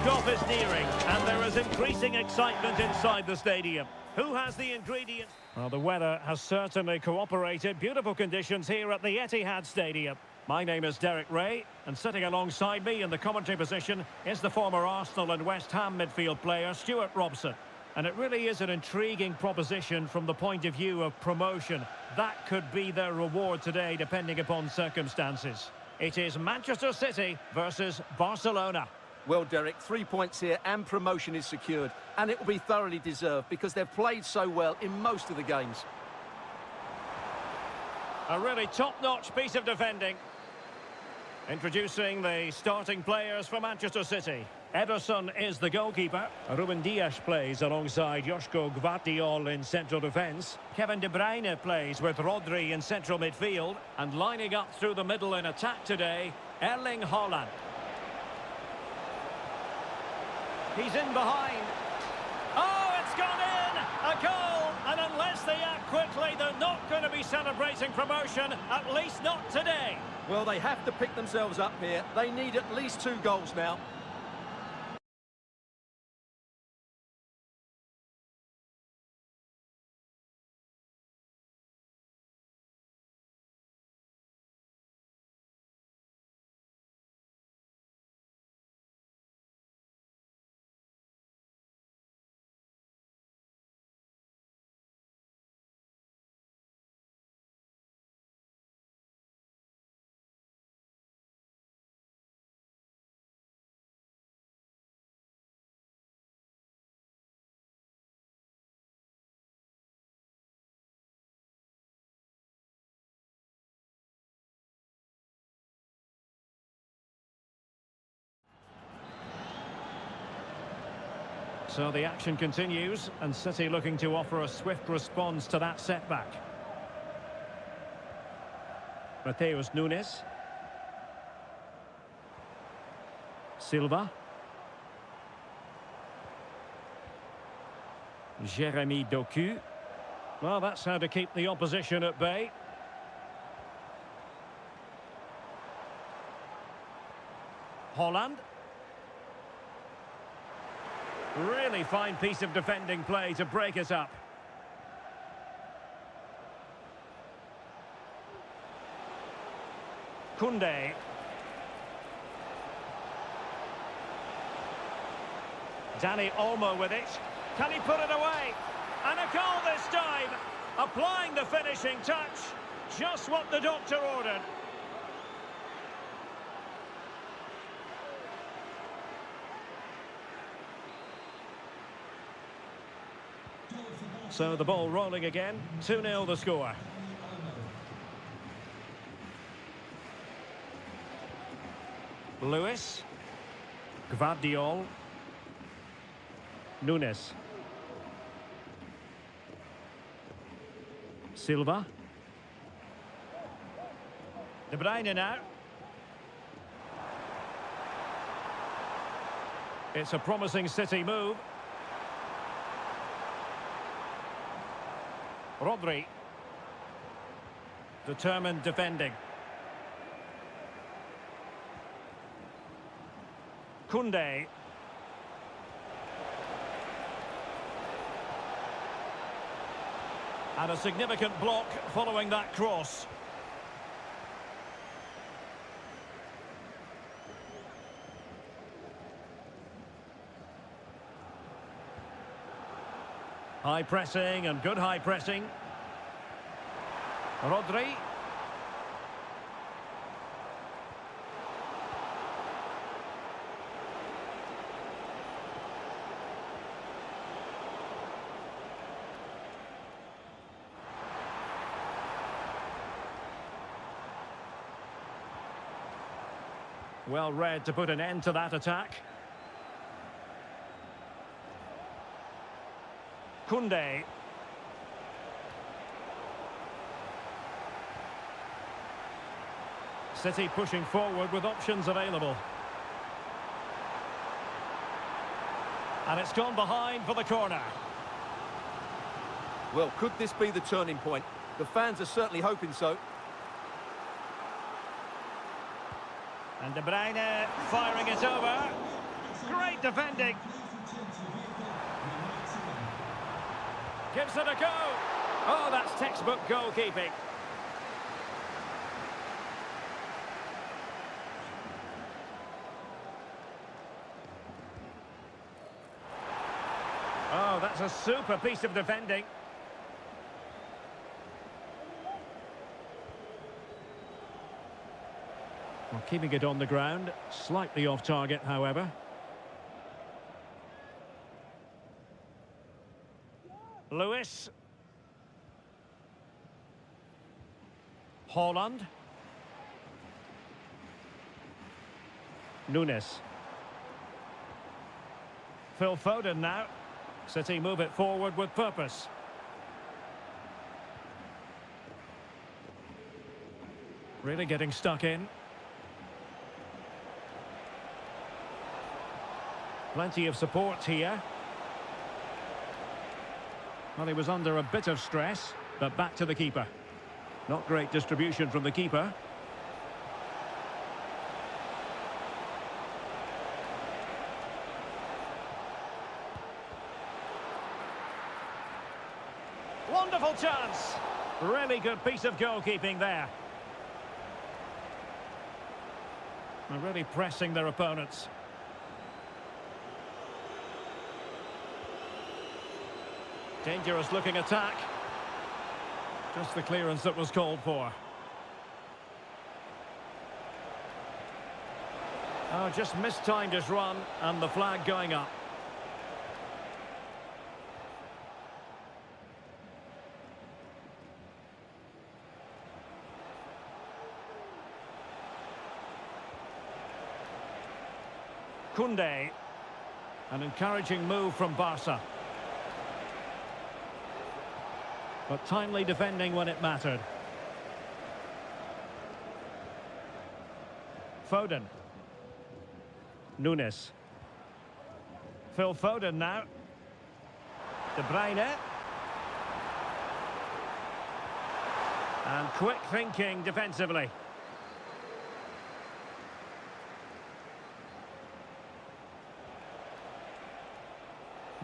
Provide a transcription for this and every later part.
Kickoff is nearing, and there is increasing excitement inside the stadium. Who has the ingredients? Well, the weather has certainly cooperated. Beautiful conditions here at the Etihad Stadium. My name is Derek Ray, and sitting alongside me in the commentary position is the former Arsenal and West Ham midfield player, Stuart Robson. And it really is an intriguing proposition from the point of view of promotion. That could be their reward today, depending upon circumstances. It is Manchester City versus Barcelona. Well, Derek, 3 points here and promotion is secured. And it will be thoroughly deserved because they've played so well in most of the games. A really top-notch piece of defending. Introducing the starting players for Manchester City. Ederson is the goalkeeper. Ruben Dias plays alongside Joško Gvardiol in central defence. Kevin De Bruyne plays with Rodri in central midfield. And lining up through the middle in attack today, Erling Haaland. He's in behind. Oh, it's gone in! A goal! And unless they act quickly, they're not going to be celebrating promotion, at least not today. Well, they have to pick themselves up here. They need at least 2 goals now. So the action continues, and City looking to offer a swift response to that setback. Matheus Nunes. Silva. Jeremy Doku. Well, that's how to keep the opposition at bay. Haaland. Really fine piece of defending play to break us up. Koundé. Dani Olmo with it. Can he put it away? And a goal this time. Applying the finishing touch. Just what the doctor ordered. So the ball rolling again. 2-0 the score. Lewis. Gvardiol. Nunes. Silva. De Bruyne now. It's a promising City move. Rodri. Determined defending. Koundé. And a significant block following that cross. High pressing and good high pressing. Rodri. Well read to put an end to that attack. Koundé. City pushing forward with options available. And it's gone behind for the corner. Well, could this be the turning point? The fans are certainly hoping so. And De Bruyne firing it over. Great defending. Gives it a go. Oh, that's textbook goalkeeping. Oh, that's a super piece of defending. Well, keeping it on the ground, slightly off target, however. Lewis. Haaland. Nunes. Phil Foden now. City move it forward with purpose. Really getting stuck in. Plenty of support here. Well, he was under a bit of stress, but back to the keeper. Not great distribution from the keeper. Wonderful chance. Really good piece of goalkeeping there. They're really pressing their opponents. Dangerous looking attack. Just the clearance that was called for. Oh, just mistimed his run and the flag going up. Koundé. An encouraging move from Barca. But timely defending when it mattered. Foden. Nunes. Phil Foden now. De Bruyne. And quick thinking defensively.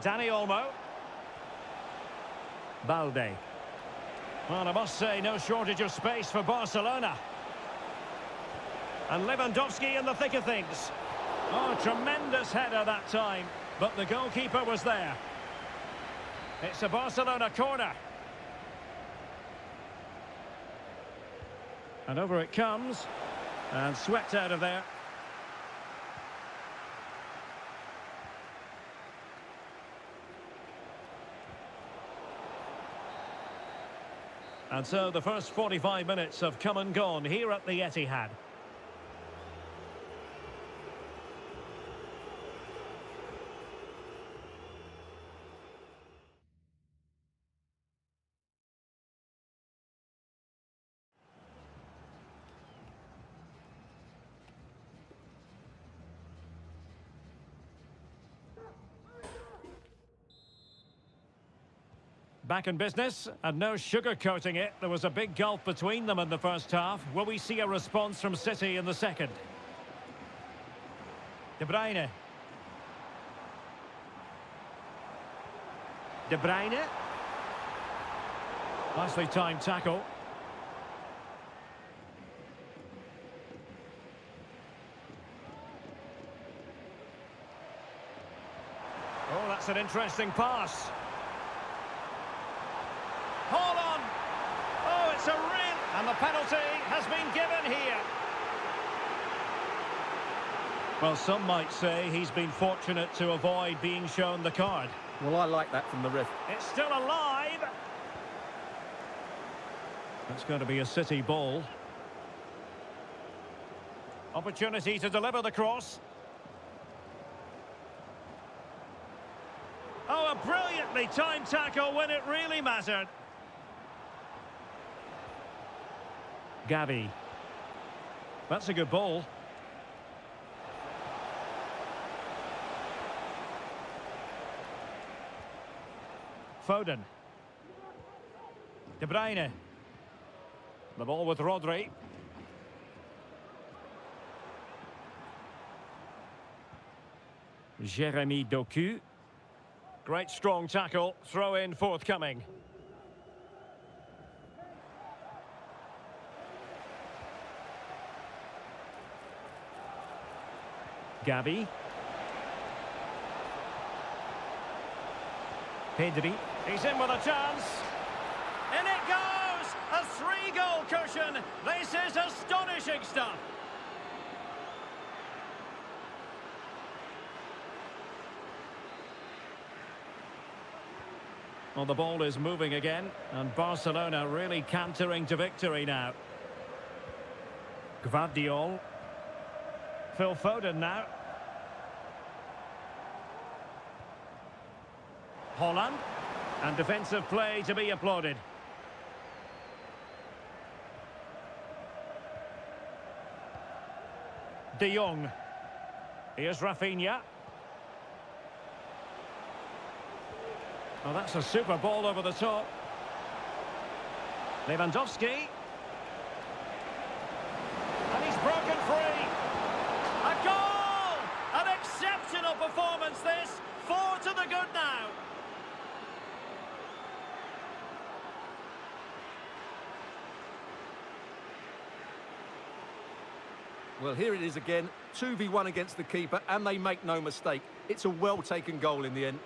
Dani Olmo. Balde. Well, I must say, no shortage of space for Barcelona. And Lewandowski in the thick of things. Oh, tremendous header that time, but the goalkeeper was there. It's a Barcelona corner. And over it comes, and swept out of there. And so the first 45 minutes have come and gone here at the Etihad. Back in business, and no sugarcoating it. There was a big gulf between them in the first half. Will we see a response from City in the second? De Bruyne. De Bruyne. Nicely timed tackle. Oh, that's an interesting pass. Haaland! Oh, it's a real... And the penalty has been given here. Well, some might say he's been fortunate to avoid being shown the card. Well, I like that from the ref. It's still alive. That's going to be a City ball. Opportunity to deliver the cross. Oh, a brilliantly timed tackle when it really mattered. Gavi. That's a good ball. Foden. De Bruyne. The ball with Rodri. Jeremy Doku. Great strong tackle, throw in forthcoming. Gabi. Pedri. He's in with a chance. In it goes! A 3-goal cushion. This is astonishing stuff. Well, the ball is moving again, and Barcelona really cantering to victory now. Gvardiol. Phil Foden now. Holland. And defensive play to be applauded. De Jong. Here's Rafinha. Oh, that's a super ball over the top. Lewandowski. And he's broken free. A goal! An exceptional performance this. 4 to the good now. Well, here it is again. 2v1 against the keeper, and they make no mistake. It's a well-taken goal in the end.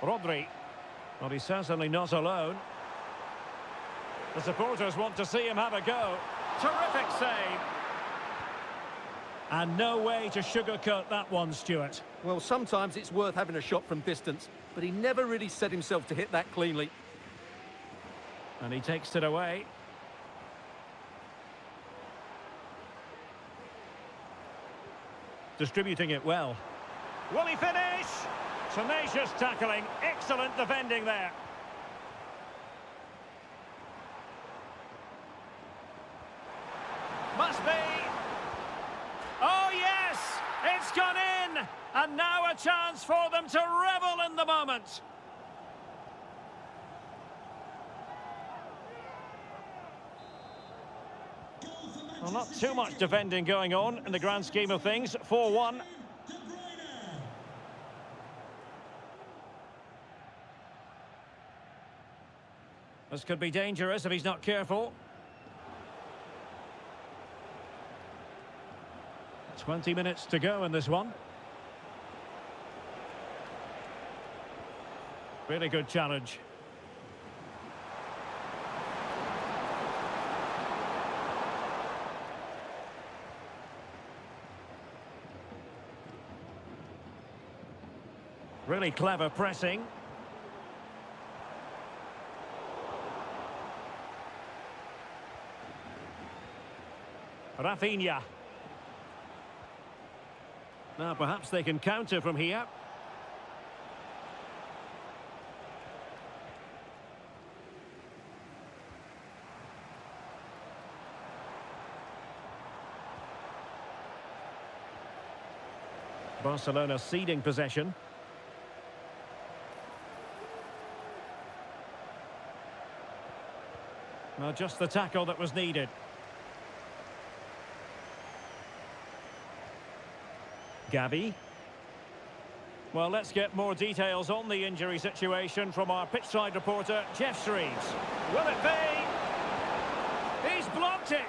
Rodri. Well, he's certainly not alone. The supporters want to see him have a go. Terrific save. And no way to sugarcoat that one, Stuart. Well, sometimes it's worth having a shot from distance, but he never really set himself to hit that cleanly. And he takes it away. Distributing it well. Will he finish? Tenacious tackling, excellent defending there. Must be. Oh yes, it's gone in. And now a chance for them to revel in the moment. Well, not too much defending going on in the grand scheme of things. 4-1. This could be dangerous if he's not careful. 20 minutes to go in this one. Really good challenge. Really clever pressing. Rafinha. Now perhaps they can counter from here. Barcelona ceding possession. Well, just the tackle that was needed. Gabi. Well, let's get more details on the injury situation from our pitchside reporter, Jeff Shreves. Will it be? He's blocked it!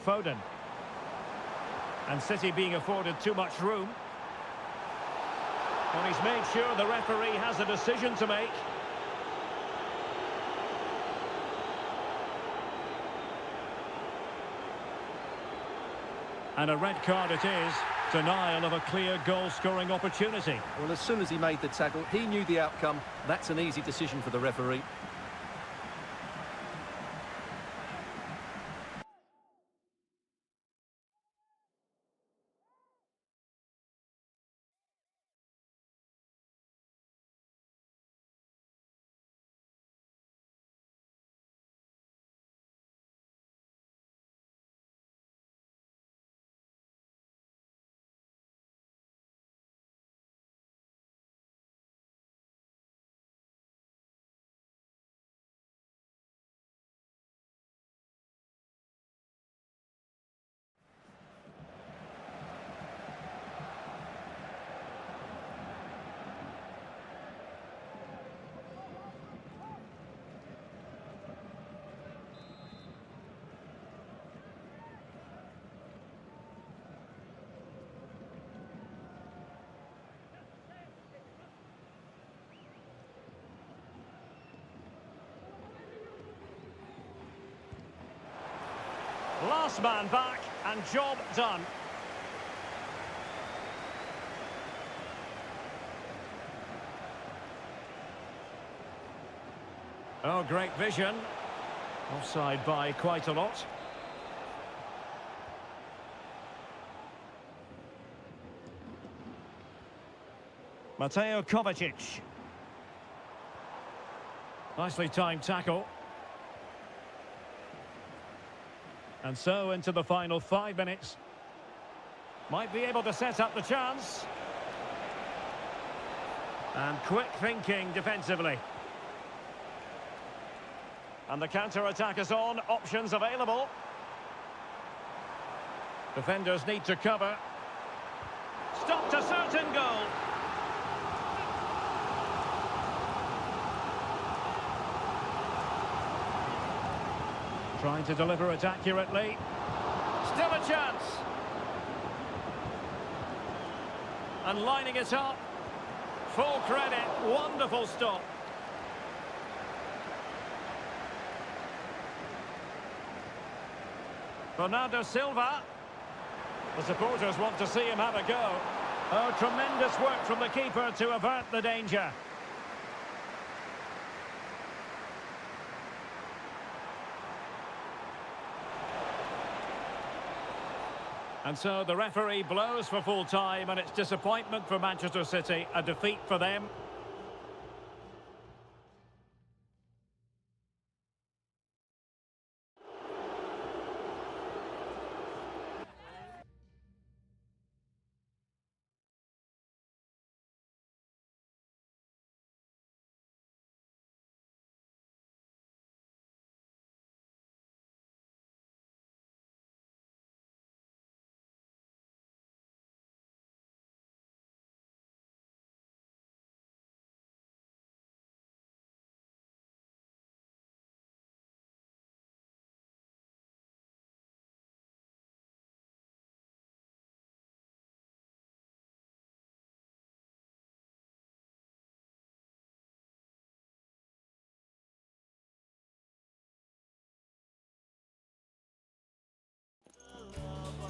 Foden. And City being afforded too much room. And he's made sure the referee has a decision to make. And a red card it is. Denial of a clear goal-scoring opportunity. Well, as soon as he made the tackle, he knew the outcome. That's an easy decision for the referee. Last man back and job done. Oh, great vision. Offside by quite a lot. Mateo Kovacic. Nicely timed tackle. And so into the final 5 minutes. Might be able to set up the chance. And quick thinking defensively. And the counter-attack is on. Options available. Defenders need to cover. Stopped a certain goal. Trying to deliver it accurately. Still a chance. And lining it up. Full credit. Wonderful stop. Bernardo Silva. The supporters want to see him have a go. Oh, tremendous work from the keeper to avert the danger. And so the referee blows for full time, and it's disappointment for Manchester City, a defeat for them.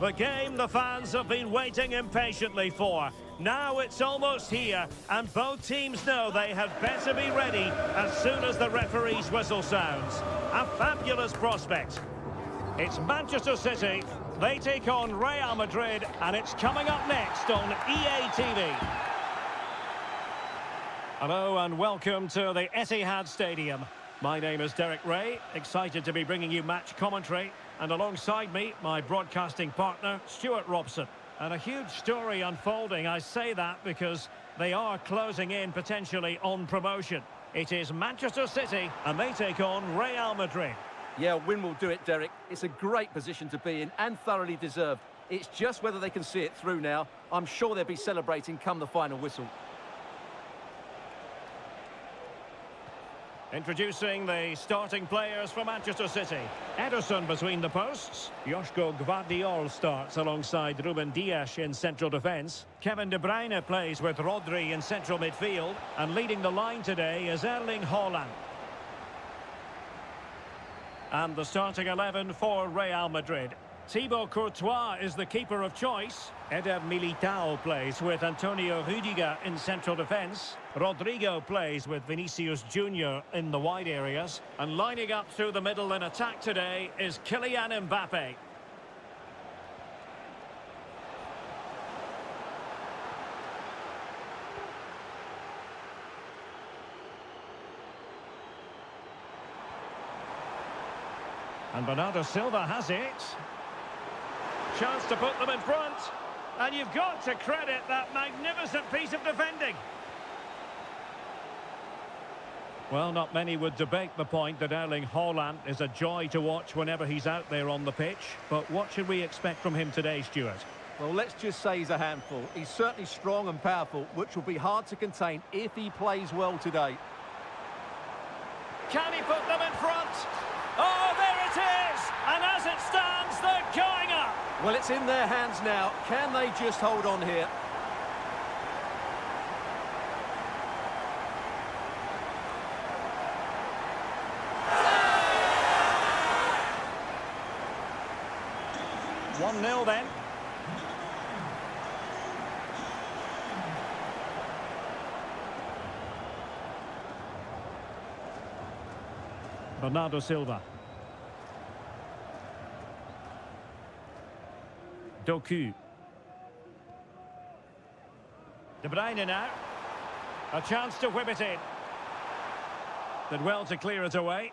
The game the fans have been waiting impatiently for. Now it's almost here, and both teams know they had better be ready as soon as the referee's whistle sounds. A fabulous prospect. It's Manchester City. They take on Real Madrid, and it's coming up next on EA TV. Hello and welcome to the Etihad Stadium. My name is Derek Ray, excited to be bringing you match commentary. And alongside me, my broadcasting partner, Stuart Robson. And a huge story unfolding. I say that because they are closing in potentially on promotion. It is Manchester City, and they take on Real Madrid. Yeah, win will do it, Derek. It's a great position to be in and thoroughly deserved. It's just whether they can see it through now. I'm sure they'll be celebrating come the final whistle. Introducing the starting players for Manchester City. Ederson between the posts. Joško Gvardiol starts alongside Ruben Dias in central defence. Kevin De Bruyne plays with Rodri in central midfield. And leading the line today is Erling Haaland. And the starting 11 for Real Madrid. Thibaut Courtois is the keeper of choice. Eder Militao plays with Antonio Rüdiger in central defence. Rodrigo plays with Vinicius Junior in the wide areas. And lining up through the middle in attack today is Kylian Mbappe. And Bernardo Silva has it. Chance to put them in front. And you've got to credit that magnificent piece of defending. Well, not many would debate the point that Erling Haaland is a joy to watch whenever he's out there on the pitch. But what should we expect from him today, Stuart? Well, let's just say he's a handful. He's certainly strong and powerful, which will be hard to contain if he plays well today. Can he put them in front? Oh, there it is! And as it stands, they're going up! Well, it's in their hands now. Can they just hold on here? 1-0 then. Bernardo Silva. Doku. De Bruyne now. A chance to whip it in. Did well to clear it away.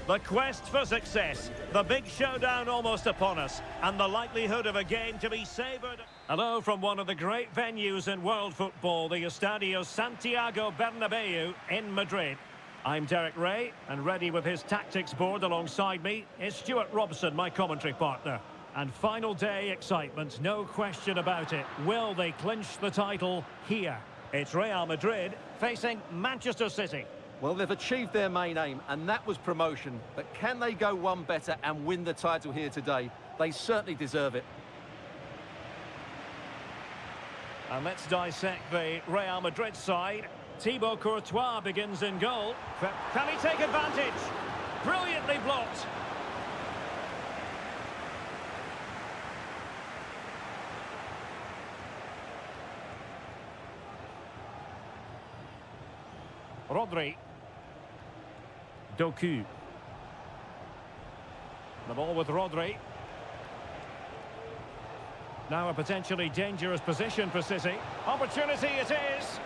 The quest for success, the big showdown almost upon us, and the likelihood of a game to be savoured. Hello from one of the great venues in world football, the Estadio Santiago Bernabeu in Madrid. I'm Derek Ray, and ready with his tactics board alongside me is Stuart Robson, my commentary partner. And final day excitement, no question about it. Will they clinch the title here? It's Real Madrid facing Manchester City. Well, they've achieved their main aim, and that was promotion. But can they go one better and win the title here today? They certainly deserve it. And let's dissect the Real Madrid side. Thibaut Courtois begins in goal. Can he take advantage? Brilliantly blocked. Rodri. Doku. The ball with Rodri. Now a potentially dangerous position for City. Opportunity it is.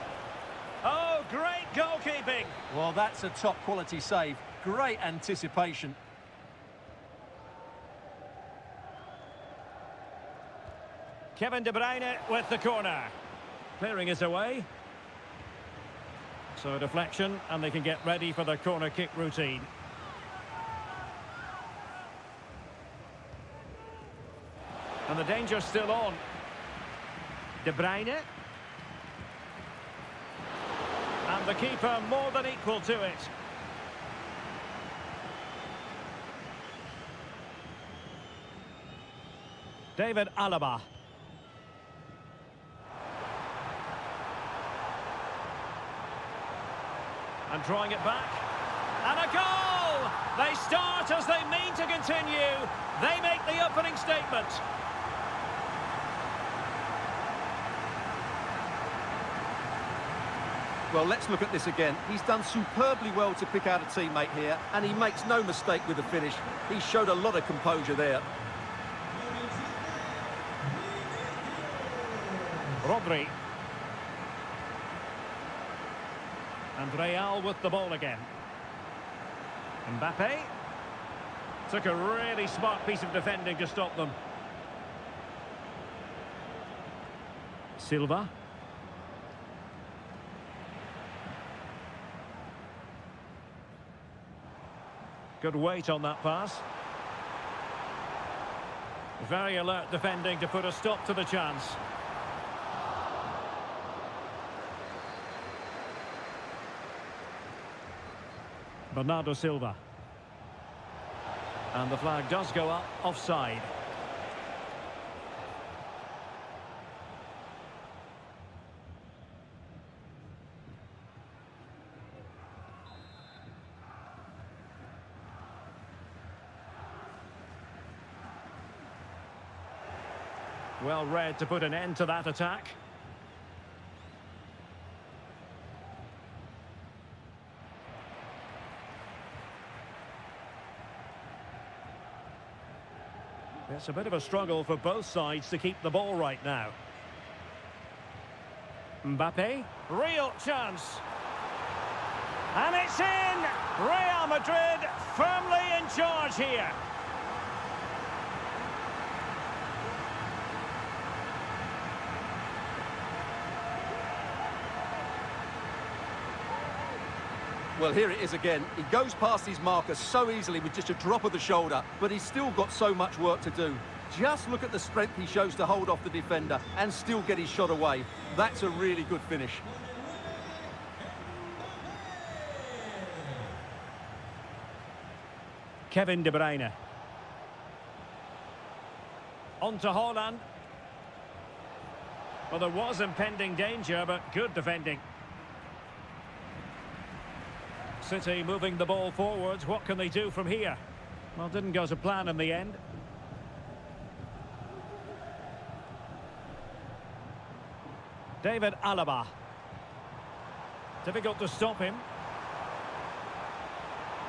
Oh, great goalkeeping. Well, that's a top-quality save. Great anticipation. Kevin De Bruyne with the corner. Clearing it away. So deflection, and they can get ready for the corner kick routine. And the danger's still on. De Bruyne. And the keeper more than equal to it. David Alaba. And drawing it back. And a goal! They start as they mean to continue. They make the opening statement. Well, let's look at this again. He's done superbly well to pick out a teammate here, and he makes no mistake with the finish. He showed a lot of composure there. Rodri. And Real with the ball again. Mbappe. Took a really smart piece of defending to stop them. Silva. Good weight on that pass. Very alert defending to put a stop to the chance. Bernardo Silva. And the flag does go up, offside. Well read to put an end to that attack. It's a bit of a struggle for both sides to keep the ball right now. Mbappe, real chance. And it's in! Real Madrid firmly in charge here. Well, here it is again. He goes past his marker so easily with just a drop of the shoulder, but he's still got so much work to do. Just look at the strength he shows to hold off the defender and still get his shot away. That's a really good finish. Kevin De Bruyne. On to Haaland. Well, there was impending danger, but good defending. City moving the ball forwards. What can they do from here? Well, didn't go to plan in the end. David Alaba. Difficult to stop him.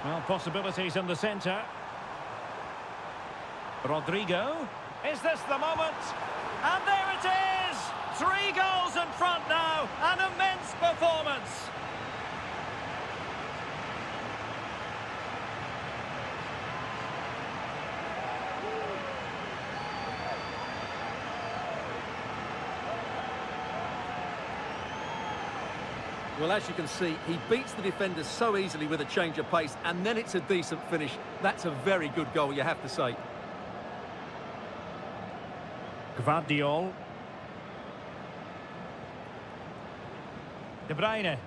Well, possibilities in the centre. Rodrigo. Is this the moment? And there it is! 3 goals in front now. An immense performance. Well, as you can see, he beats the defenders so easily with a change of pace, and then it's a decent finish. That's a very good goal, you have to say. Gvardiol. De Bruyne.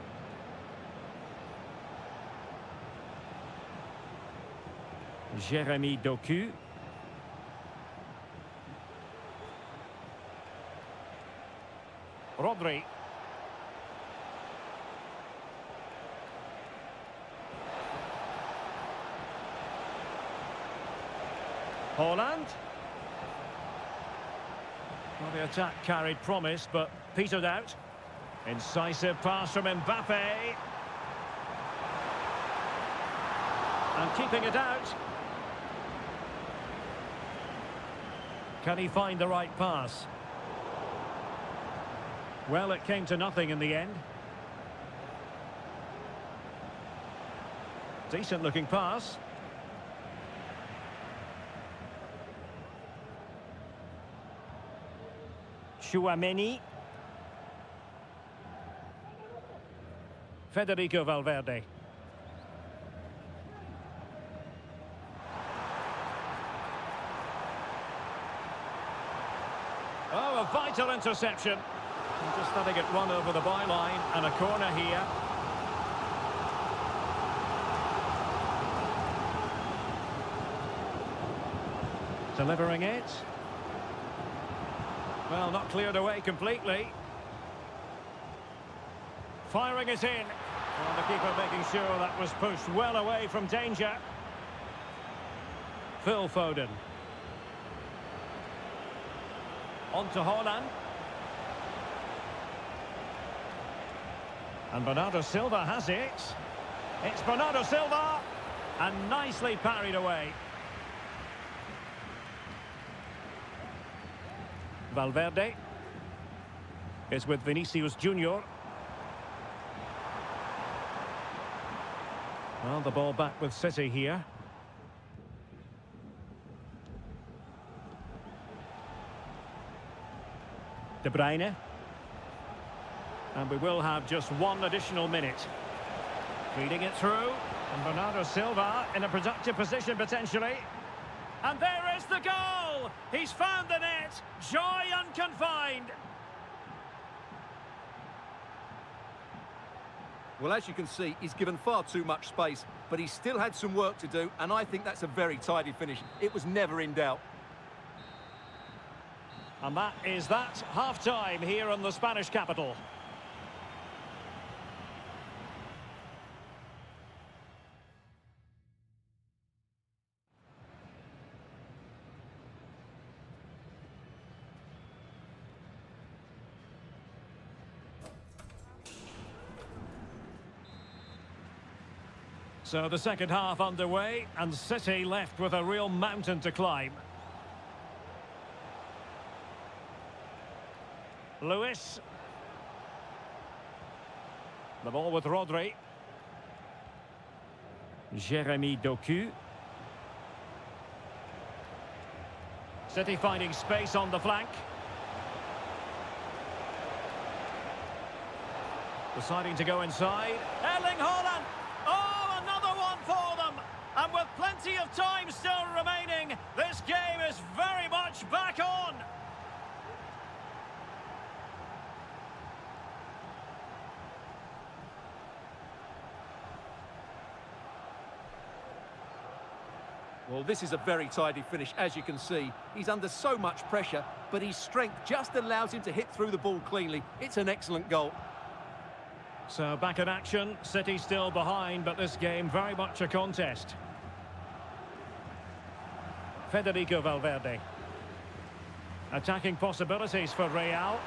Jérémy Doku. Rodri. Haaland. Well, the attack carried promise, but petered out. Incisive pass from Mbappe. And keeping it out. Can he find the right pass? Well, it came to nothing in the end. Decent looking pass. Tchouaméni. Federico Valverde. Oh, a vital interception. Just letting it run over the byline, and a corner here. Delivering it. Well, not cleared away completely. Firing it in. Well, the keeper making sure that was pushed well away from danger. Phil Foden. On to Haaland. And Bernardo Silva has it. It's Bernardo Silva. And nicely parried away. Valverde is with Vinicius Junior. Well, the ball back with City here. De Bruyne. And we will have just one additional minute. Feeding it through. And Bernardo Silva in a productive position potentially. And there is the goal! He's found the net! Joy unconfined! Well, as you can see, he's given far too much space, but he still had some work to do, and I think that's a very tidy finish. It was never in doubt. And that is that, half-time here in the Spanish capital. So the second half underway, and City left with a real mountain to climb. Lewis. The ball with Rodri. Jeremy Doku. City finding space on the flank. Deciding to go inside. Erling Haaland! Oh, another one for them! And with plenty of time still remaining, this game is very much back on! Well, this is a very tidy finish, as you can see. He's under so much pressure, but his strength just allows him to hit through the ball cleanly. It's an excellent goal. So back in action, City still behind, but this game very much a contest. Federico Valverde. Attacking possibilities for Real.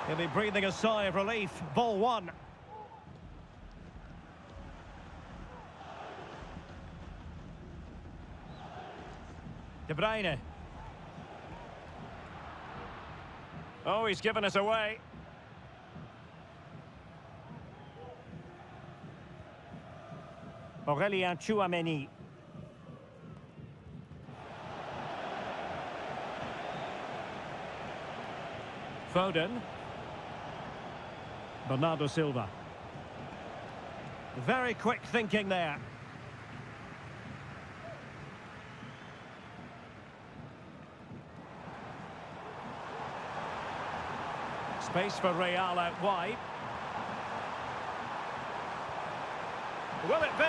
He'll be breathing a sigh of relief. Ball one. De Bruyne. Oh, he's given us away. Aurélien Tchouaméni. Foden. Bernardo Silva. Very quick thinking there. Space for Real out wide. Will it be?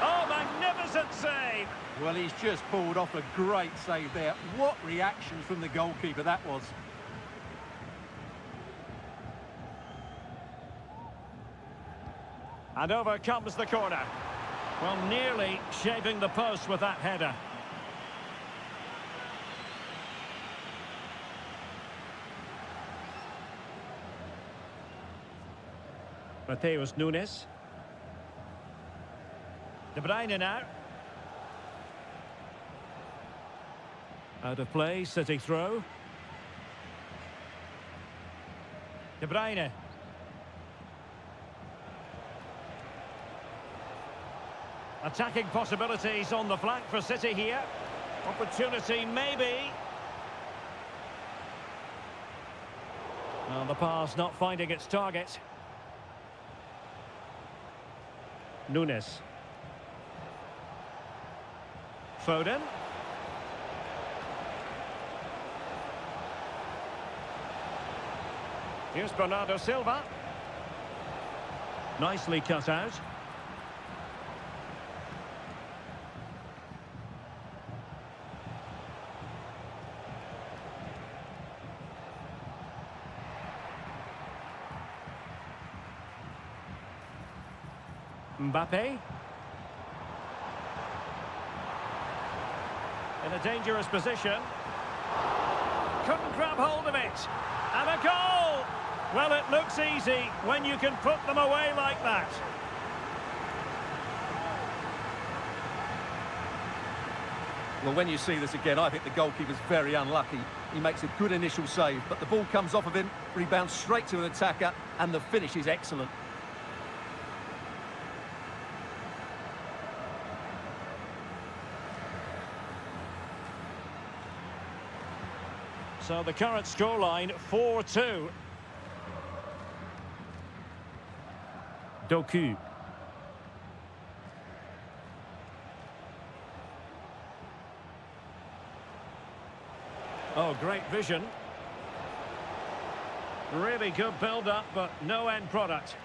Oh, magnificent save! Well, he's just pulled off a great save there. What reaction from the goalkeeper that was. And over comes the corner. Well, nearly shaving the post with that header. Mateus Nunes. De Bruyne now. Out of play, City throw. De Bruyne. Attacking possibilities on the flank for City here. Opportunity maybe. Well, the pass not finding its target. Nunes. Foden. Here's Bernardo Silva. Nicely cut out. Mbappe. In a dangerous position. Couldn't grab hold of it. And a goal! Well, it looks easy when you can put them away like that. Well, when you see this again, I think the goalkeeper's very unlucky. He makes a good initial save, but the ball comes off of him, rebounds straight to an attacker, and the finish is excellent. So the current scoreline, 4-2. Doku. Oh, great vision. Really good build-up, but no end product.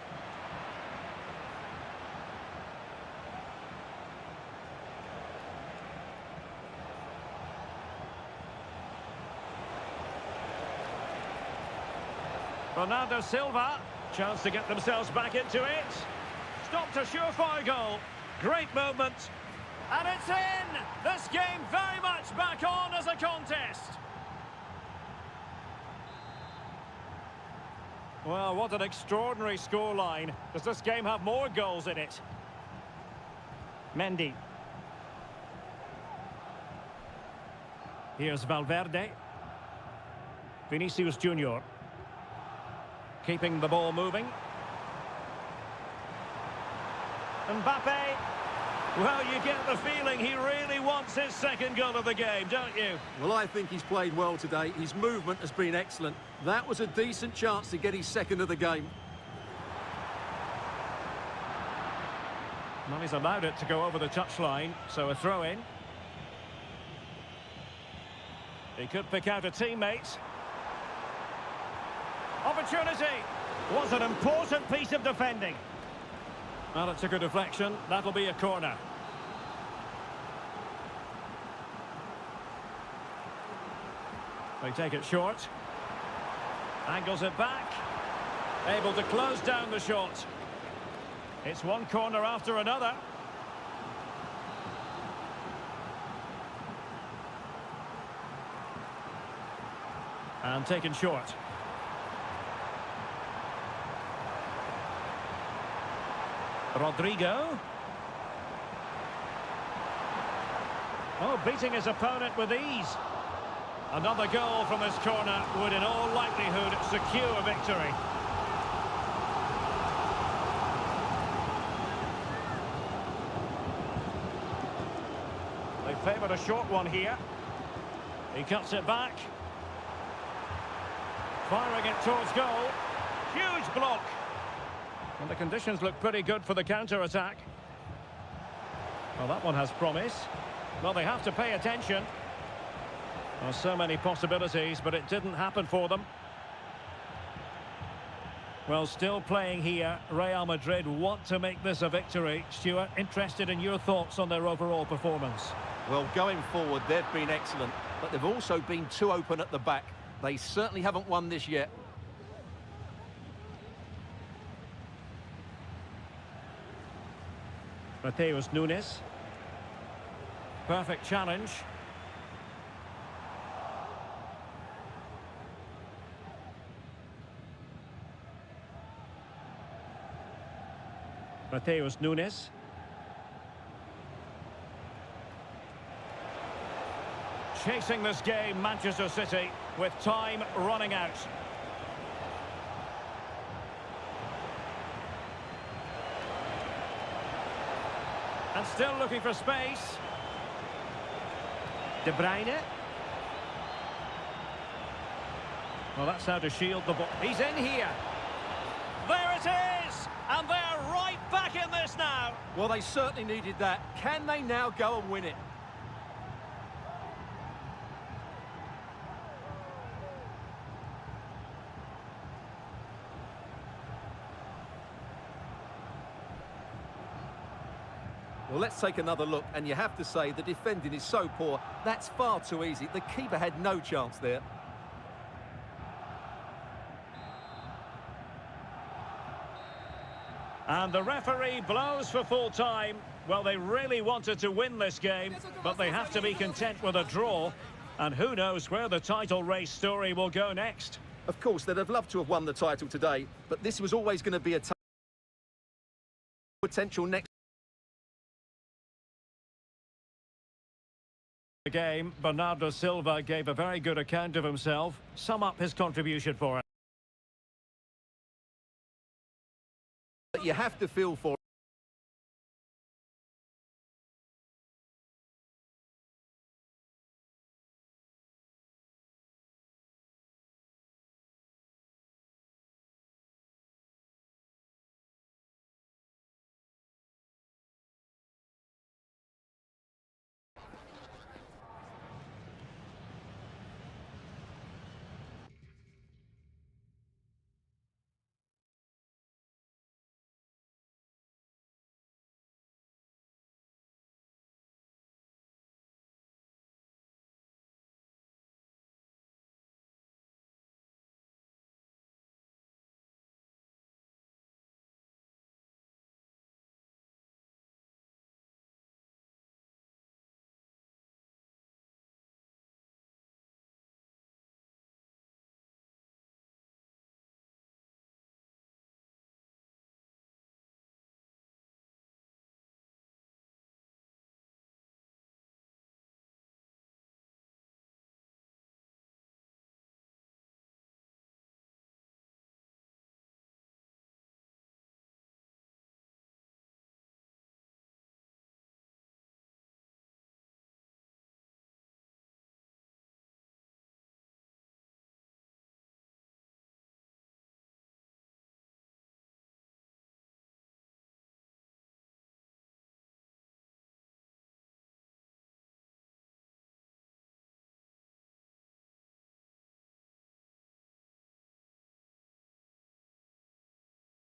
Bernardo Silva, chance to get themselves back into it. Stopped a surefire goal. Great movement. And it's in! This game very much back on as a contest. Well, what an extraordinary scoreline. Does this game have more goals in it? Mendy. Here's Valverde. Vinicius Junior. Keeping the ball moving. Mbappe. Well, you get the feeling he really wants his second goal of the game, don't you? Well, I think he's played well today. His movement has been excellent. That was a decent chance to get his second of the game. Well, he's allowed it to go over the touchline, so a throw-in. He could pick out a teammate. Opportunity! Was an important piece of defending. Well, it took a deflection. That'll be a corner. They take it short. Angles it back. Able to close down the shot. It's one corner after another. And taken short. Rodrigo. Oh, beating his opponent with ease. Another goal from this corner would in all likelihood secure victory. They favoured a short one here. He cuts it back. Firing it towards goal. Huge block. And the conditions look pretty good for the counter-attack. Well, that one has promise. Well, they have to pay attention. Well, so many possibilities, but it didn't happen for them. Well, still playing here, Real Madrid want to make this a victory. Stuart, interested in your thoughts on their overall performance? Well, going forward, they've been excellent, but they've also been too open at the back. They certainly haven't won this yet. Mateus Nunes. Perfect challenge. Mateus Nunes. Chasing this game, Manchester City, with time running out. And still looking for space. De Bruyne. Well, that's how to shield the ball. He's in here. There it is! And they're right back in this now. Well, they certainly needed that. Can they now go and win it? Well, let's take another look, and you have to say the defending is so poor. That's far too easy. The keeper had no chance there. And the referee blows for full time. Well, they really wanted to win this game, but they have to be content with a draw. And who knows where the title race story will go next. Of course, they'd have loved to have won the title today, but this was always going to be a potential next The game, Bernardo Silva gave a very good account of himself. Sum up his contribution for it. But you have to feel for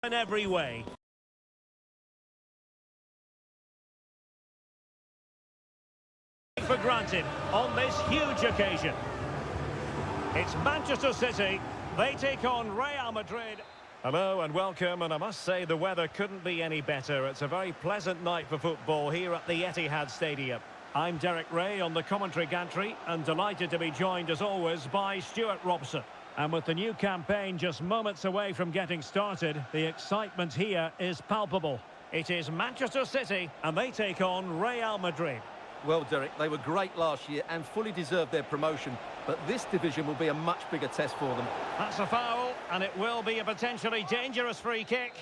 in every way. For granted on this huge occasion. It's Manchester City. They take on Real Madrid. Hello and welcome, and I must say the weather couldn't be any better. It's a very pleasant night for football here at the Etihad Stadium. I'm Derek Ray on the commentary gantry and delighted to be joined as always by Stuart Robson. And with the new campaign just moments away from getting started, the excitement here is palpable. It is Manchester City and they take on Real Madrid. Well, Derek, they were great last year and fully deserved their promotion, but this division will be a much bigger test for them. That's a foul, and it will be a potentially dangerous free kick.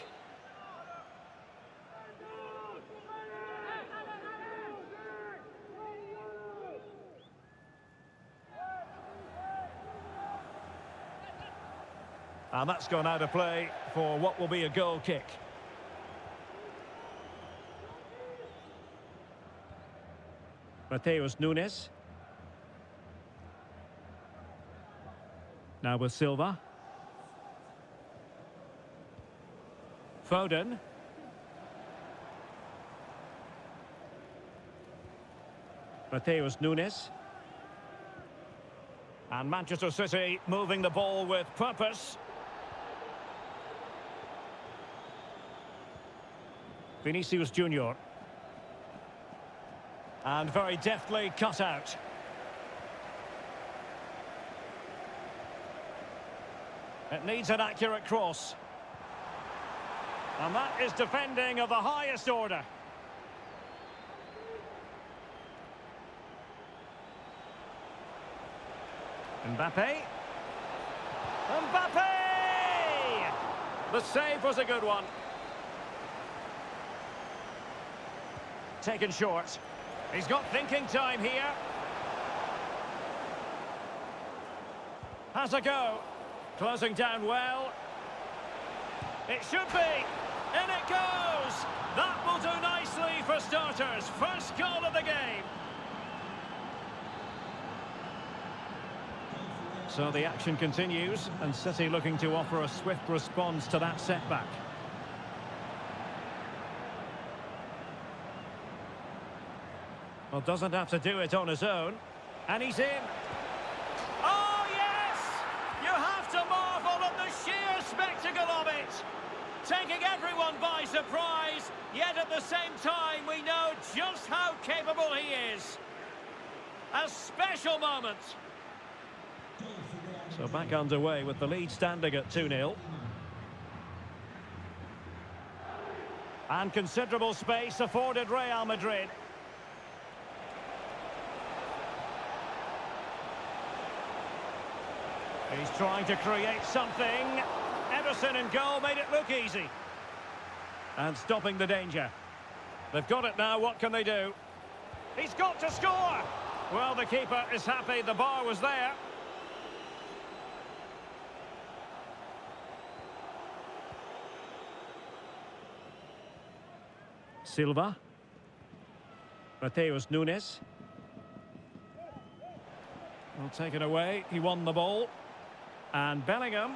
And that's gone out of play for what will be a goal kick. Matheus Nunes. Now with Silva. Foden. Matheus Nunes. And Manchester City moving the ball with purpose. Vinicius Junior. And very deftly cut out. It needs an accurate cross. And that is defending of the highest order. Mbappe. Mbappe! The save was a good one. Taken short. He's got thinking time here. Has a go. Closing down well. It should be. In it goes. That will do nicely for starters. First goal of the game. So the action continues, and City looking to offer a swift response to that setback. Well, doesn't have to do it on his own. And he's in. Oh, yes! You have to marvel at the sheer spectacle of it. Taking everyone by surprise, yet at the same time we know just how capable he is. A special moment. So back underway with the lead standing at 2-0. And considerable space afforded Real Madrid. He's trying to create something. Ederson in goal made it look easy. And stopping the danger. They've got it now, what can they do? He's got to score! Well, the keeper is happy, the bar was there. Silva. Matheus Nunes. Well, taken away, he won the ball. And Bellingham.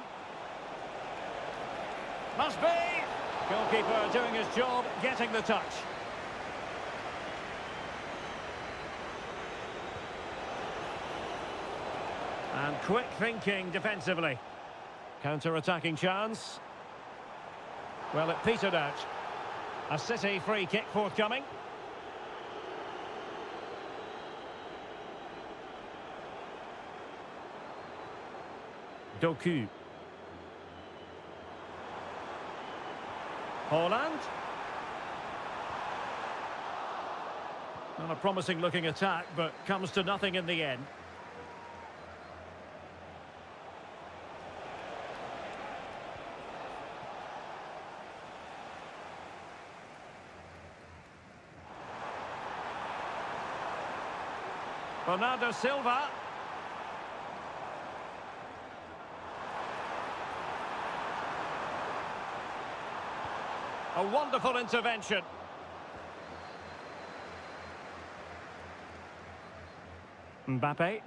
Must be! Goalkeeper doing his job, getting the touch. And quick thinking defensively. Counter-attacking chance. Well, it petered out. A City free kick forthcoming. Doku. Haaland. Not a promising looking attack, but comes to nothing in the end. Bernardo Silva. A wonderful intervention. Mbappe.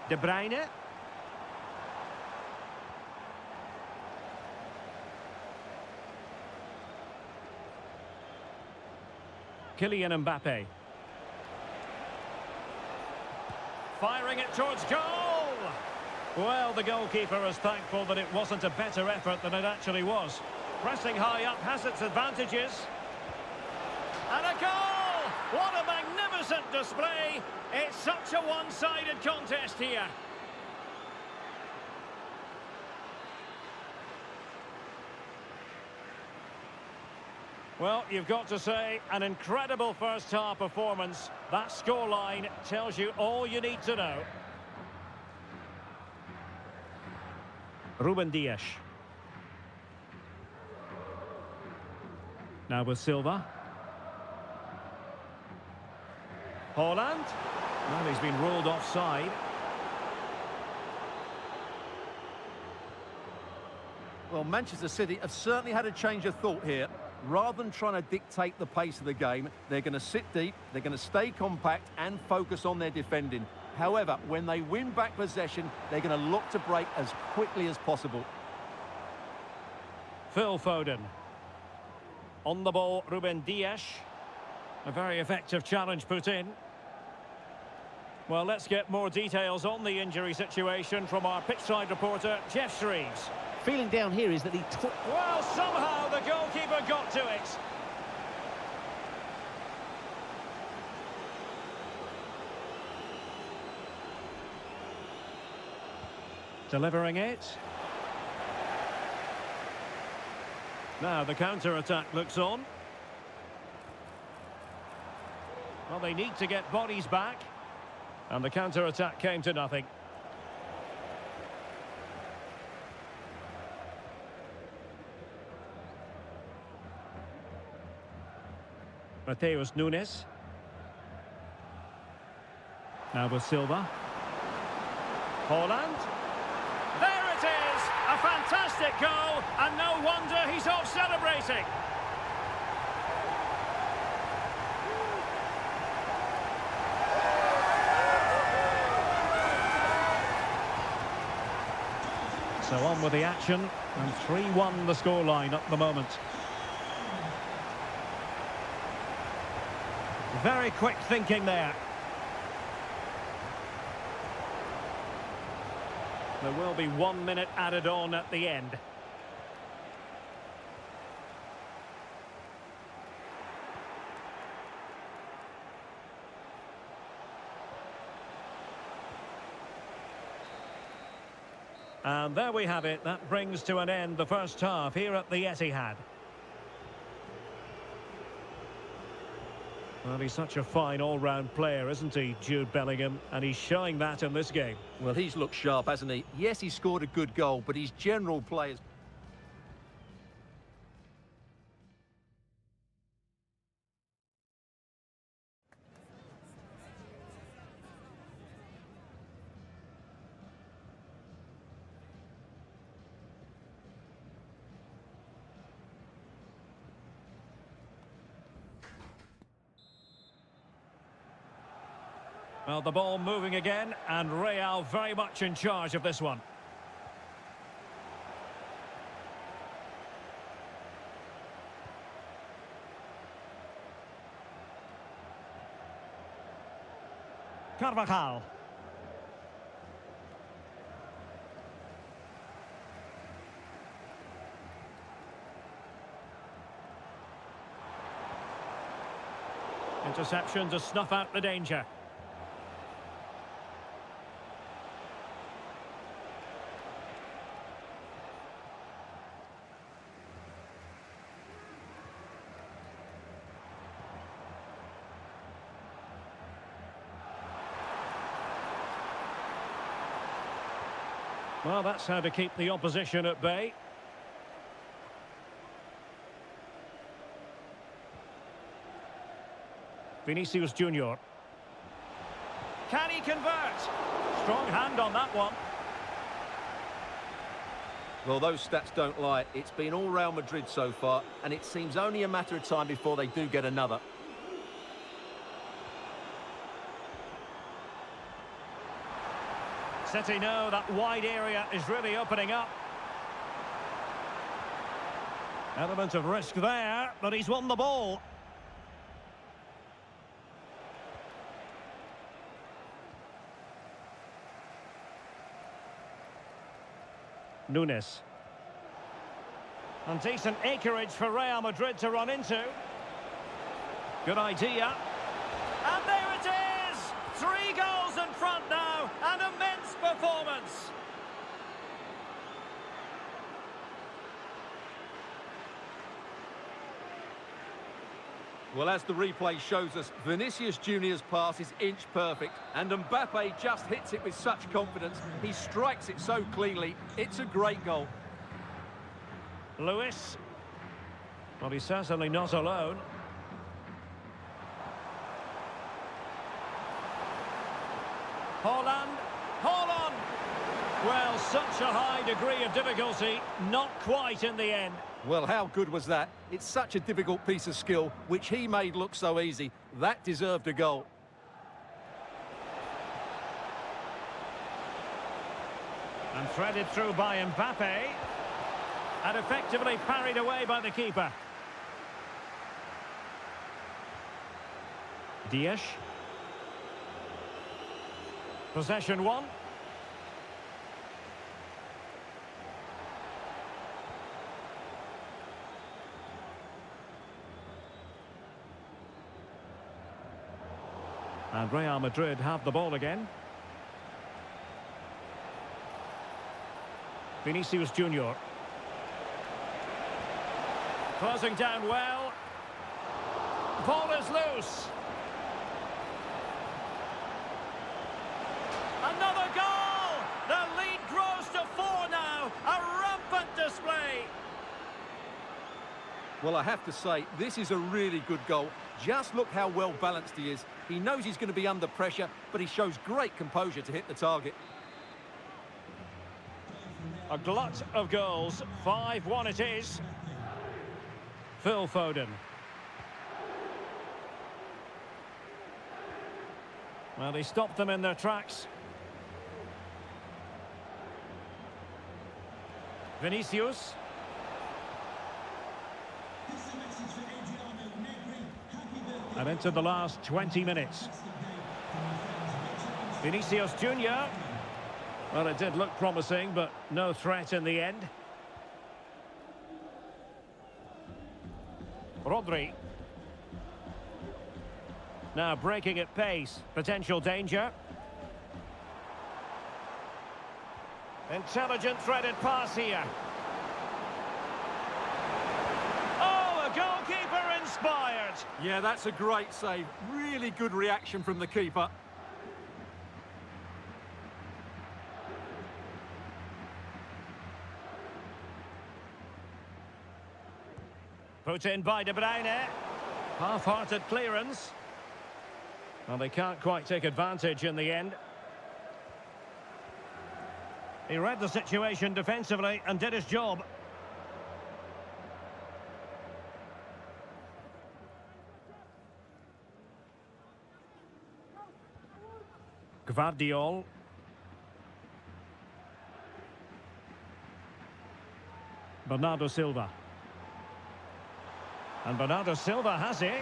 De Bruyne. Kylian Mbappe. Firing it towards goal! Well, the goalkeeper is thankful that it wasn't a better effort than it actually was. Pressing high up has its advantages. And a goal! What a magnificent display! It's such a one-sided contest here. Well, you've got to say, an incredible first-half performance. That scoreline tells you all you need to know. Ruben Dias. Now with Silva. Haaland. Well, he's been ruled offside. Well, Manchester City have certainly had a change of thought here. Rather than trying to dictate the pace of the game, they're going to sit deep, they're going to stay compact and focus on their defending. However, when they win back possession, they're going to look to break as quickly as possible. Phil Foden. On the ball, Ruben Dias. A very effective challenge put in. Well, let's get more details on the injury situation from our pitchside reporter, Jeff Shreves. Feeling down here is that he took... Well, somehow the goalkeeper got to it. Delivering it. Now the counter-attack looks on. Well, they need to get bodies back. And the counter-attack came to nothing. Matheus Nunes. Now with Silva. Haaland. There it is! A fantastic goal, and no wonder he's off celebrating. So on with the action, and 3-1 the scoreline at the moment. Very quick thinking there. There will be 1 minute added on at the end. And there we have it. That brings to an end the first half here at the Etihad. Well, he's such a fine all-round player, isn't he, Jude Bellingham? And he's showing that in this game. Well, he's looked sharp, hasn't he? Yes, he scored a good goal, but his general play is... Well, the ball moving again, and Real very much in charge of this one. Carvajal. Interception to snuff out the danger. Well, that's how to keep the opposition at bay. Vinicius Junior. Can he convert? Strong hand on that one. Well, those stats don't lie. It's been all Real Madrid so far, and it seems only a matter of time before they do get another. City know that wide area is really opening up. Element of risk there, but he's won the ball. Nunes. And decent acreage for Real Madrid to run into. Good idea. And there it is! 3 goals in front now. An immense performance. Well, as the replay shows us, Vinicius Junior's pass is inch perfect, and Mbappe just hits it with such confidence. He strikes it so cleanly. It's a great goal. Lewis. Well, he's certainly not alone. Haaland. Haaland! Well, such a high degree of difficulty, not quite in the end. Well, how good was that? It's such a difficult piece of skill, which he made look so easy. That deserved a goal. And threaded through by Mbappe. And effectively parried away by the keeper. Dias. Possession one. And Real Madrid have the ball again. Vinicius Junior. Closing down well. Ball is loose. Another goal! The lead grows to 4 now. A rampant display. Well, I have to say, this is a really good goal. Just look how well balanced he is. He knows he's going to be under pressure, but he shows great composure to hit the target. A glut of goals. 5-1 it is. Phil Foden. Well, he stopped them in their tracks. Vinicius. And into the last 20 minutes. Vinicius Junior. Well, it did look promising, but no threat in the end. Rodri. Now breaking at pace. Potential danger. Intelligent threaded pass here. Oh, a goalkeeper inspired. Yeah, that's a great save. Really good reaction from the keeper. Put in by De Bruyne. Half-hearted clearance. Well, they can't quite take advantage in the end. He read the situation defensively and did his job. Gvardiol. Bernardo Silva. And Bernardo Silva has it.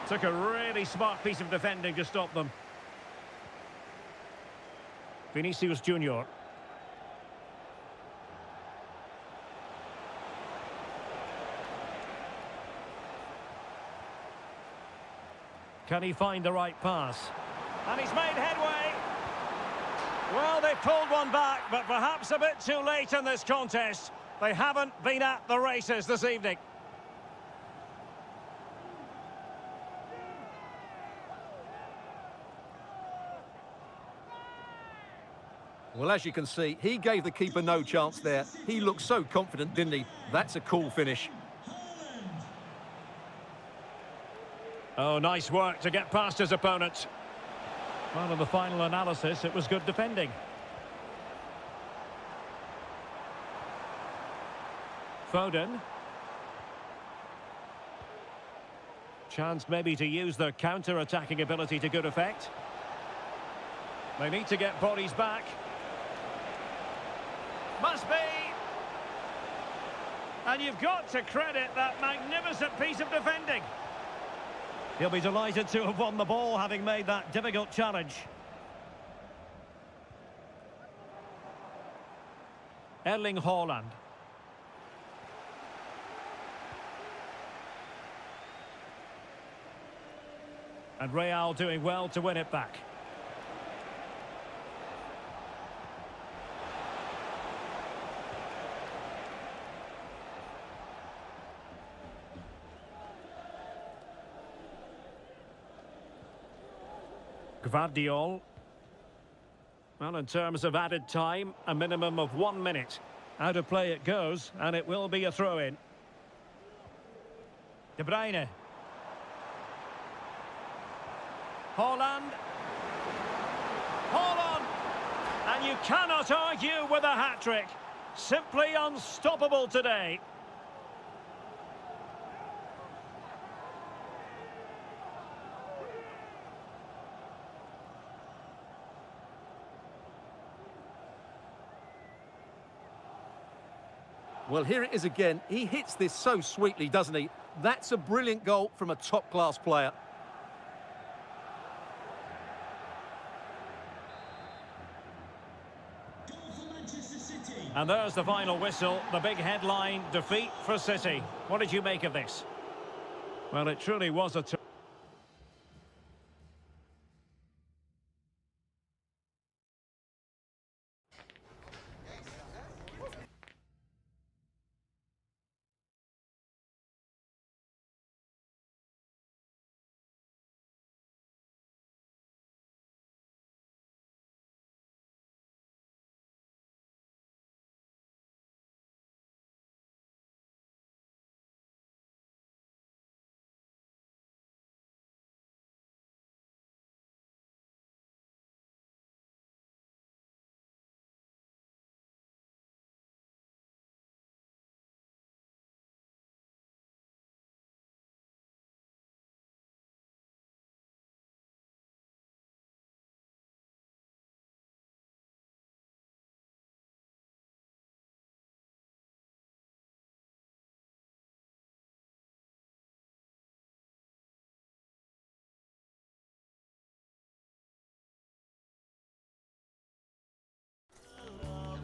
Took a really smart piece of defending to stop them. Vinicius Junior. Can he find the right pass? And he's made headway. Well, they pulled one back, but perhaps a bit too late in this contest. They haven't been at the races this evening. Well, as you can see, he gave the keeper no chance there. He looked so confident, didn't he? That's a cool finish. Oh, nice work to get past his opponent. Well, in the final analysis, it was good defending. Foden. Chance maybe to use their counter-attacking ability to good effect. They need to get bodies back. Must be. And you've got to credit that magnificent piece of defending. He'll be delighted to have won the ball, having made that difficult challenge. Erling Haaland. And Real doing well to win it back. Gvardiol. Well, in terms of added time, a minimum of 1 minute. Out of play it goes, and it will be a throw-in. De Bruyne. Haaland. Haaland! And you cannot argue with a hat-trick. Simply unstoppable today. Well, here it is again. He hits this so sweetly, doesn't he? That's a brilliant goal from a top-class player. And there's the final whistle, the big headline, defeat for City. What did you make of this? Well, it truly was a...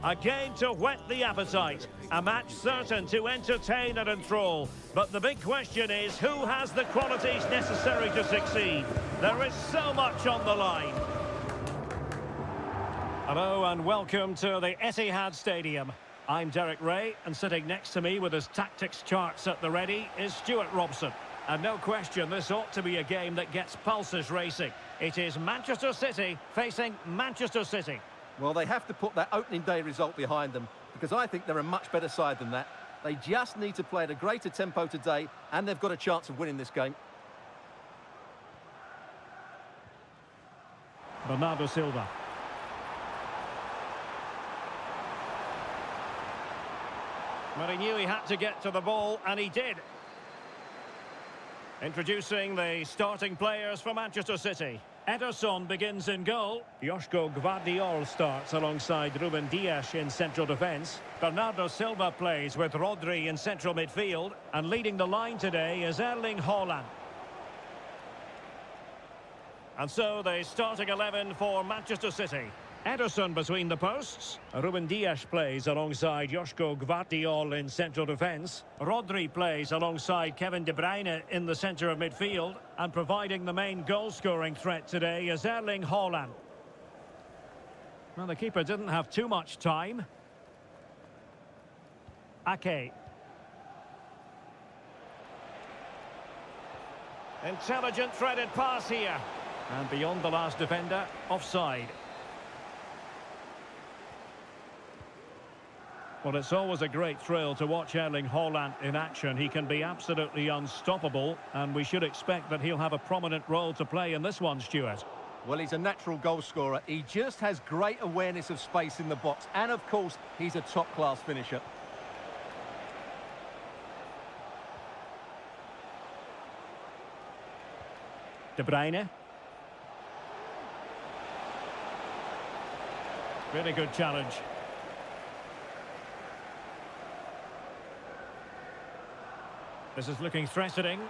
Again to whet the appetite. A match certain to entertain and enthrall. But the big question is, who has the qualities necessary to succeed? There is so much on the line. Hello and welcome to the Etihad Stadium. I'm Derek Ray, and sitting next to me with his tactics charts at the ready is Stuart Robson. And no question, this ought to be a game that gets pulses racing. It is Manchester City facing Manchester City. Well, they have to put that opening day result behind them, because I think they're a much better side than that. They just need to play at a greater tempo today, and they've got a chance of winning this game. Bernardo Silva. But he knew he had to get to the ball, and he did. Introducing the starting players for Manchester City. Ederson begins in goal. Joško Gvardiol starts alongside Ruben Dias in central defence. Bernardo Silva plays with Rodri in central midfield. And leading the line today is Erling Haaland. And so the starting 11 for Manchester City. Ederson between the posts. Ruben Dias plays alongside Joško Gvardiol in central defence. Rodri plays alongside Kevin De Bruyne in the centre of midfield. And providing the main goal-scoring threat today is Erling Haaland. Well, the keeper didn't have too much time. Ake. Intelligent threaded pass here. And beyond the last defender, offside. Well, it's always a great thrill to watch Erling Haaland in action. He can be absolutely unstoppable, and we should expect that he'll have a prominent role to play in this one, Stuart. Well, he's a natural goal scorer. He just has great awareness of space in the box, and of course, he's a top-class finisher. De Bruyne. Really good challenge. This is looking threatening.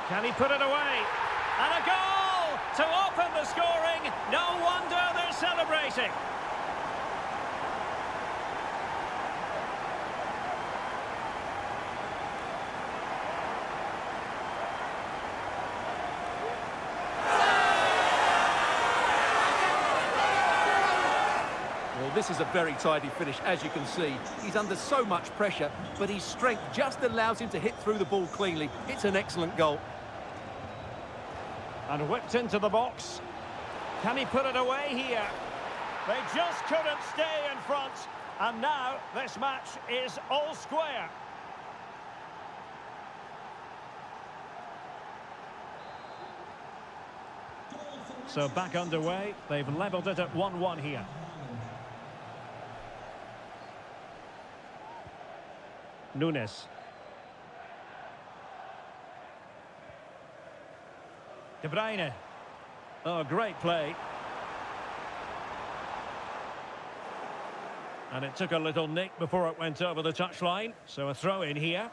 Can he put it away? And a goal to open the scoring. No wonder they're celebrating. Well, this is a very tidy finish, as you can see. He's under so much pressure, but his strength just allows him to hit through the ball cleanly. It's an excellent goal. And whipped into the box. Can he put it away here? They just couldn't stay in front. And now this match is all square. So back underway. They've levelled it at 1-1 here. Nunes. De Bruyne. Oh, great play. And it took a little nick before it went over the touchline. So a throw in here.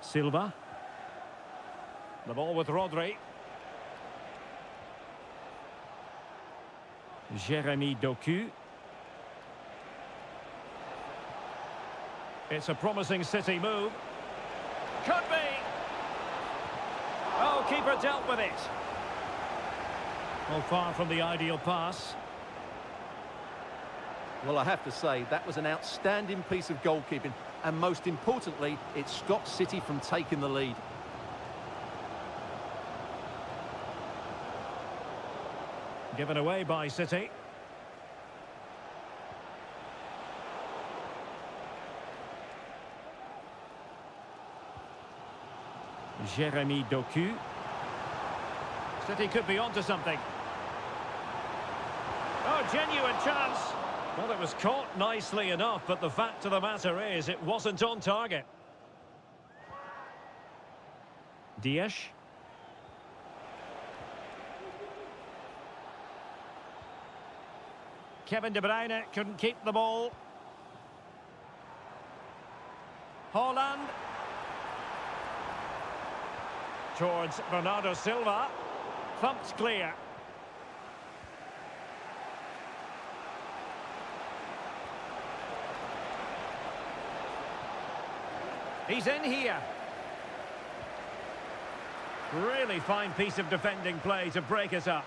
Silva. The ball with Rodri. Jeremy Doku. It's a promising City move. Could be. Oh, keeper dealt with it. Well, far from the ideal pass. Well, I have to say, that was an outstanding piece of goalkeeping. And most importantly, it stopped City from taking the lead. Given away by City. Jeremy Doku. City could be onto something. Oh, genuine chance. Well, it was caught nicely enough, but the fact of the matter is it wasn't on target. Dias. Kevin De Bruyne couldn't keep the ball. Haaland. Towards Bernardo Silva. Thumped clear. He's in here. Really fine piece of defending play to break us up.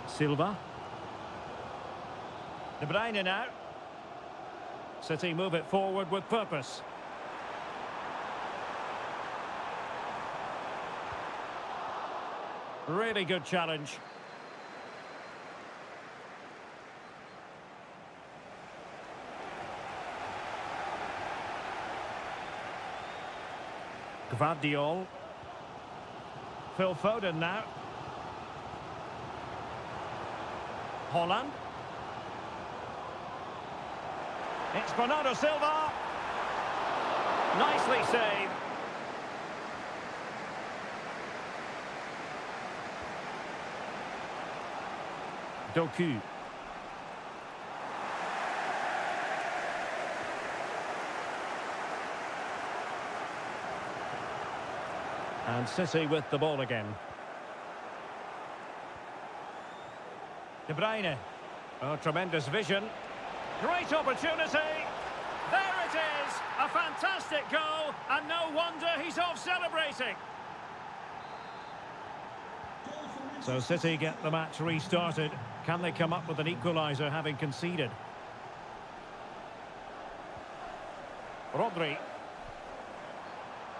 Silva. De Bruyne now. City move it forward with purpose. Really good challenge. Gvardiol. Phil Foden now. Haaland. It's Bernardo Silva. Nicely saved. Doku. And City with the ball again. De Bruyne. Oh, tremendous vision. Great opportunity. There it is. A fantastic goal. And no wonder he's off celebrating. So City get the match restarted. Can they come up with an equaliser having conceded? Rodri.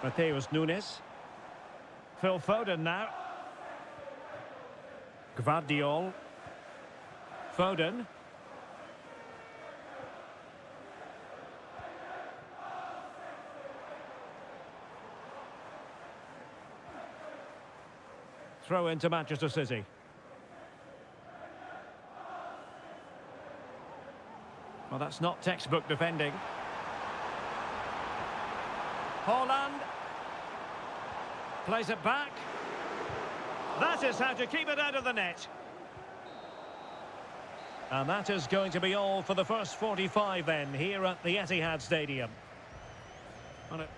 Matheus Nunes. Phil Foden now. Gvardiol. Foden. Throw into Manchester City. Well, that's not textbook defending. Haaland. Plays it back. That is how to keep it out of the net. And that is going to be all for the first 45 then, here at the Etihad Stadium. On it.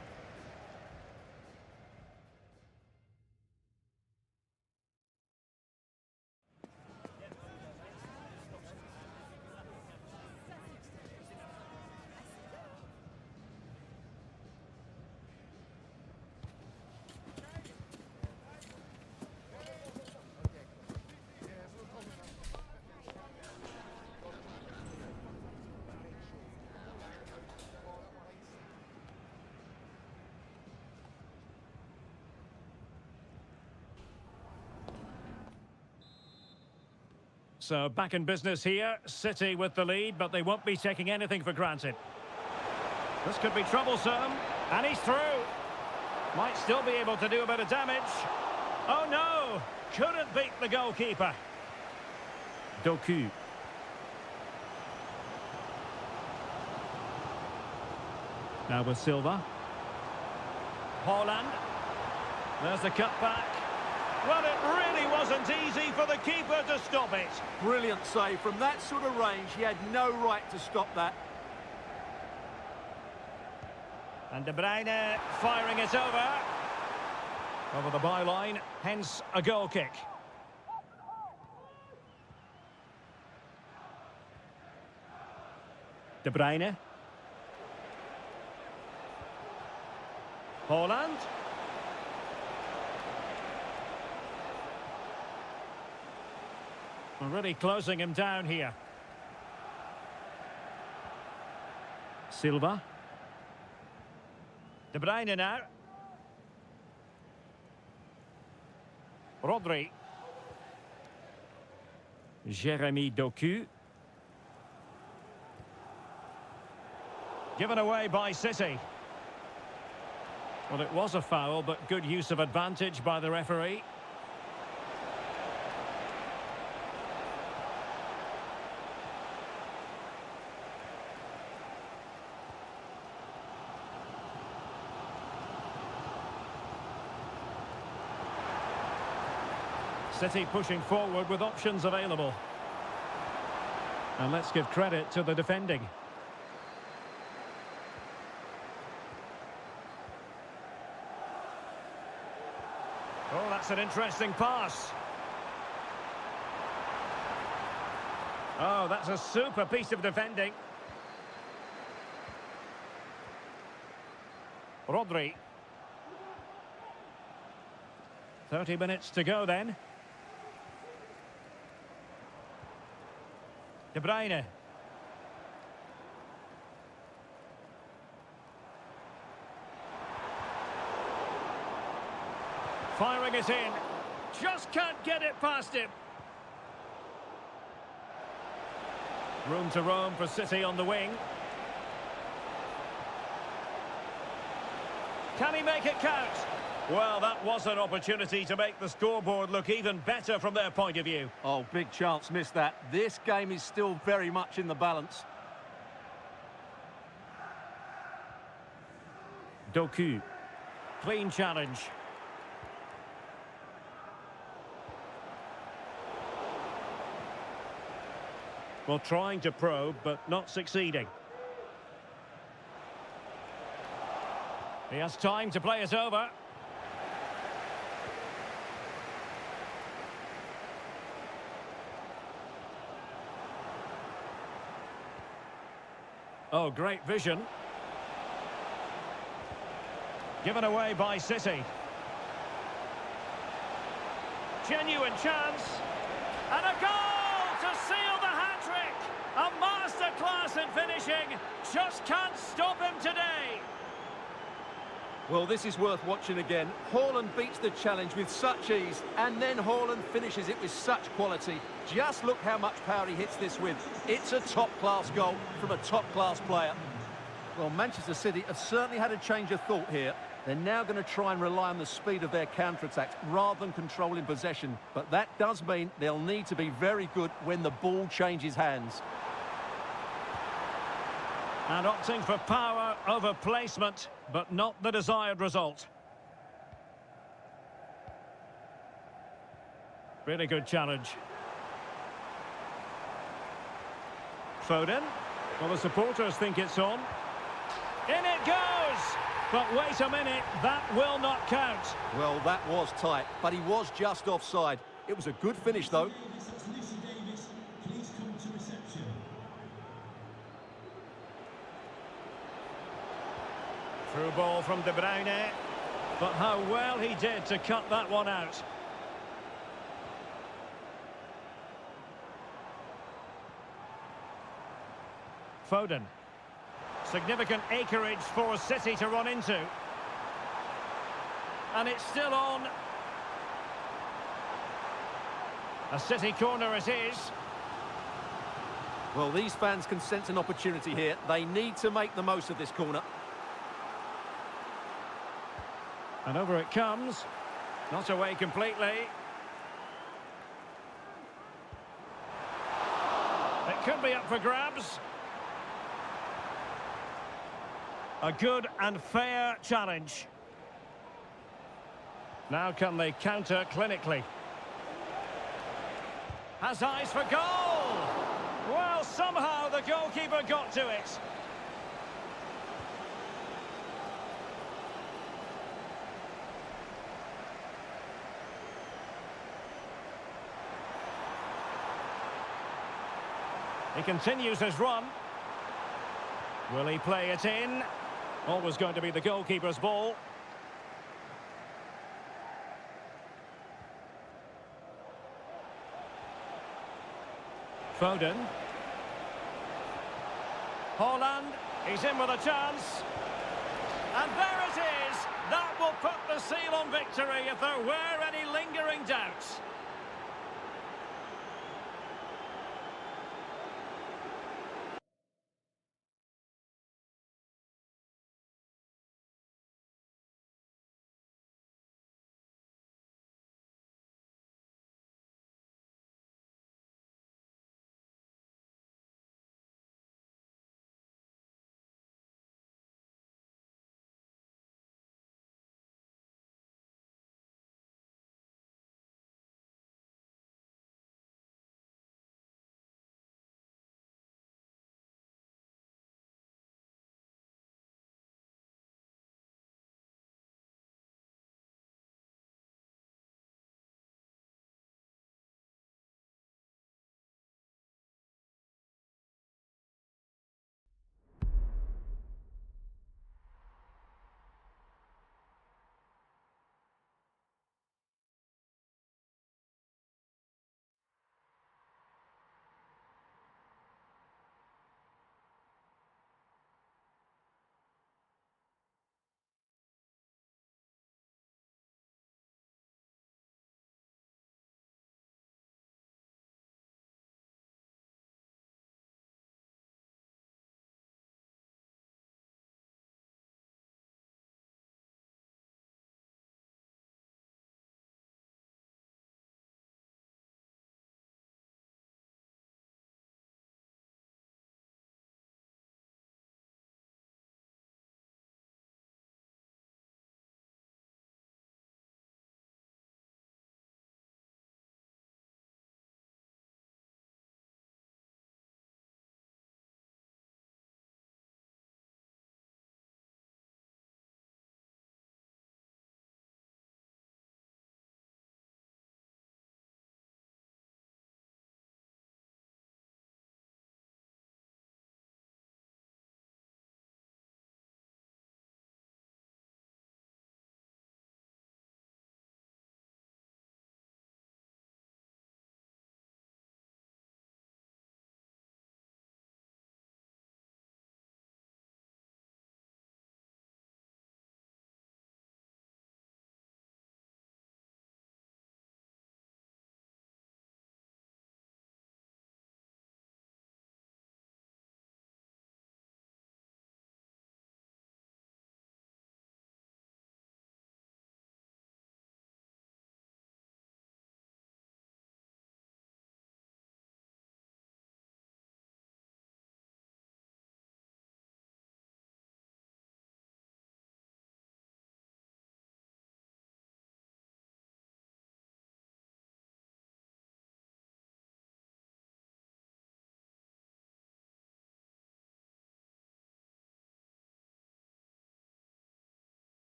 So back in business here, City with the lead, but they won't be taking anything for granted. This could be troublesome, and he's through. Might still be able to do a bit of damage. Oh no, couldn't beat the goalkeeper. Doku. Now with Silva. Haaland. There's the cutback. Well, it really wasn't easy for the keeper to stop it. Brilliant save. From that sort of range, he had no right to stop that. And De Bruyne firing it over the byline, hence a goal kick. De Bruyne. Haaland. We're really closing him down here. Silva. De Bruyne now. Rodri. Jeremy Doku. Given away by City. Well, it was a foul, but good use of advantage by the referee. City pushing forward with options available. And let's give credit to the defending. Oh, that's an interesting pass. Oh, that's a super piece of defending. Rodri. 30 minutes to go then. De Bruyne. Firing it in. Just can't get it past him. Room to roam for City on the wing. Can he make it count? Well, that was an opportunity to make the scoreboard look even better from their point of view. Oh, big chance, missed that. This game is still very much in the balance. Doku. Clean challenge. Well, trying to probe, but not succeeding. He has time to play it over. Oh, great vision. Given away by City. Genuine chance. And a goal to seal the hat-trick. A masterclass in finishing. Just can't stop him today. Well, this is worth watching again. Haaland beats the challenge with such ease, and then Haaland finishes it with such quality. Just look how much power he hits this with. It's a top-class goal from a top-class player. Well, Manchester City have certainly had a change of thought here. They're now going to try and rely on the speed of their counter-attacks rather than controlling possession. But that does mean they'll need to be very good when the ball changes hands. And opting for power over placement, but not the desired result. Really good challenge. Foden. Well, the supporters think it's on. In it goes! But wait a minute, that will not count. Well, that was tight, but he was just offside. It was a good finish, though. Through ball from De Bruyne. But how well he did to cut that one out. Foden. Significant acreage for City to run into. And it's still on. A City corner it is. Well, these fans can sense an opportunity here. They need to make the most of this corner. And over it comes. Not away completely. It could be up for grabs. A good and fair challenge. Now can they counter clinically? Has eyes for goal! Well, somehow the goalkeeper got to it. He continues his run. Will he play it in? Always going to be the goalkeeper's ball. Foden. Haaland, he's in with a chance. And there it is! That will put the seal on victory if there were any lingering doubts.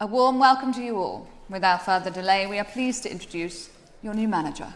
A warm welcome to you all. Without further delay, we are pleased to introduce your new manager.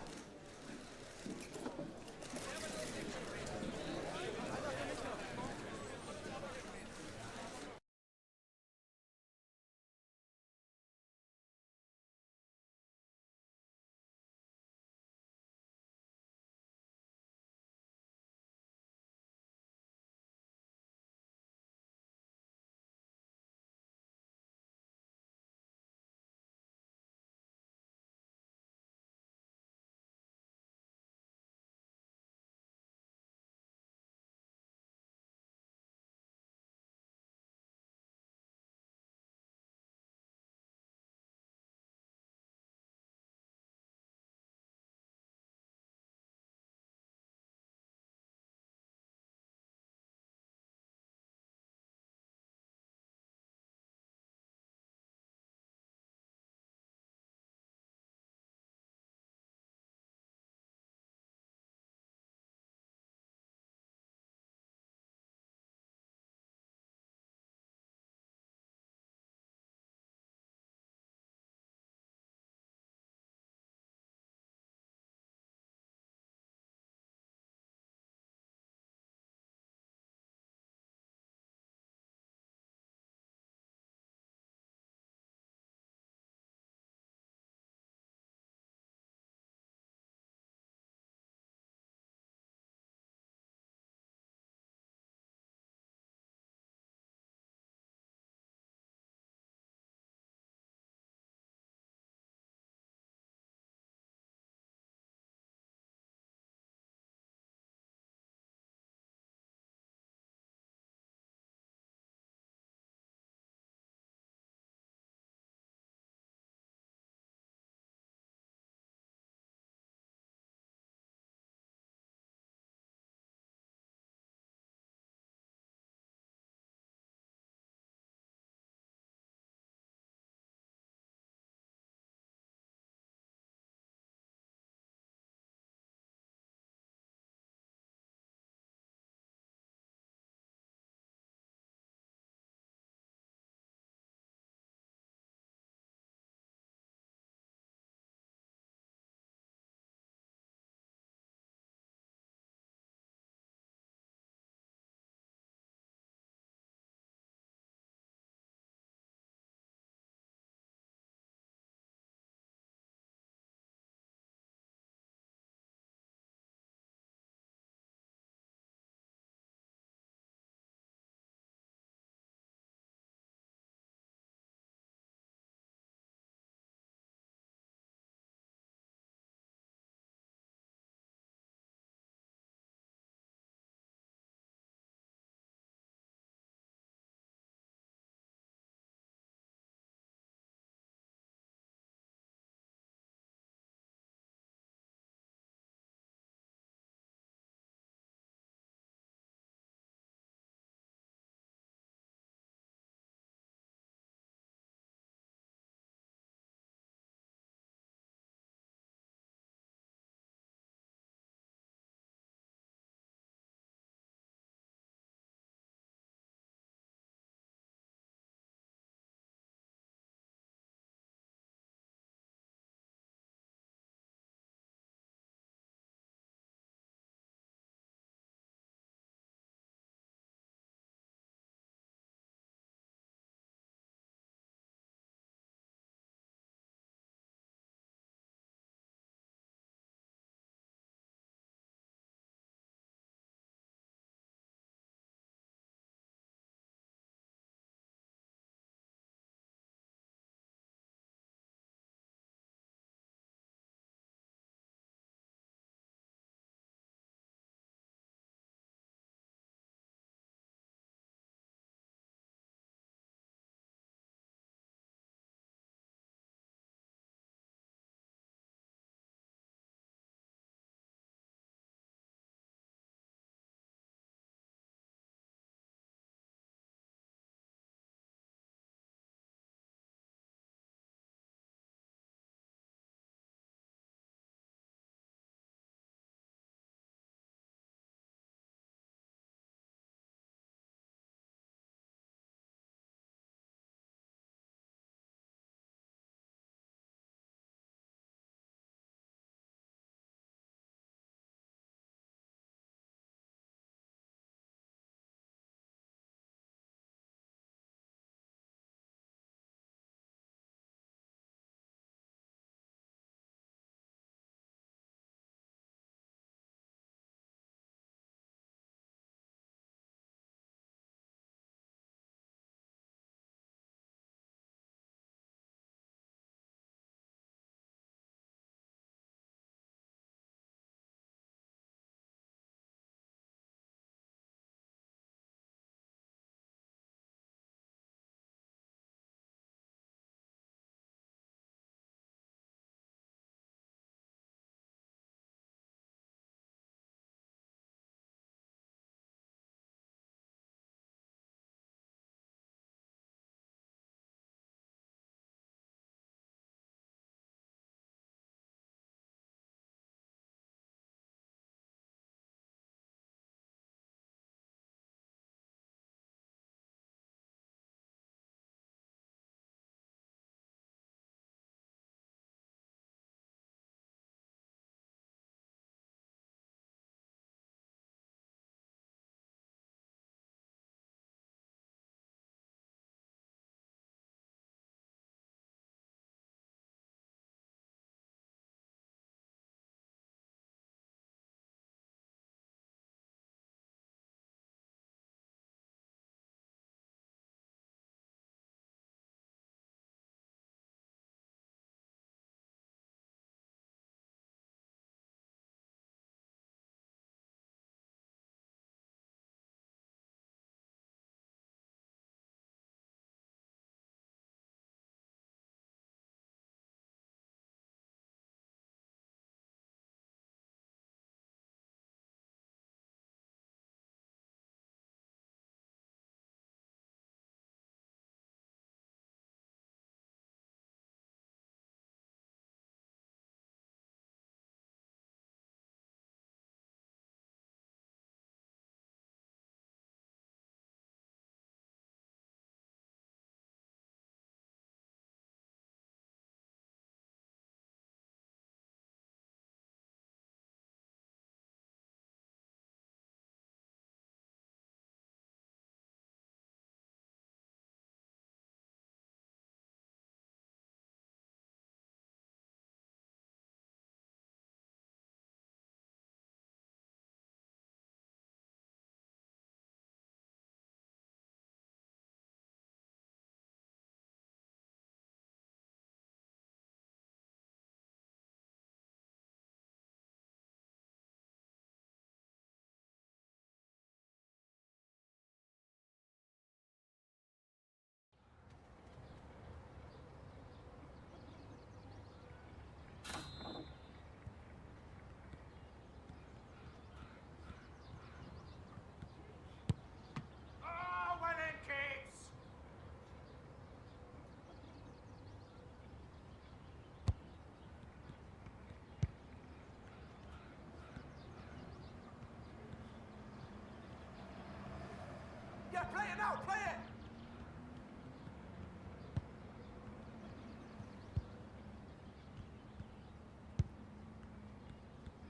Play it now! Play it!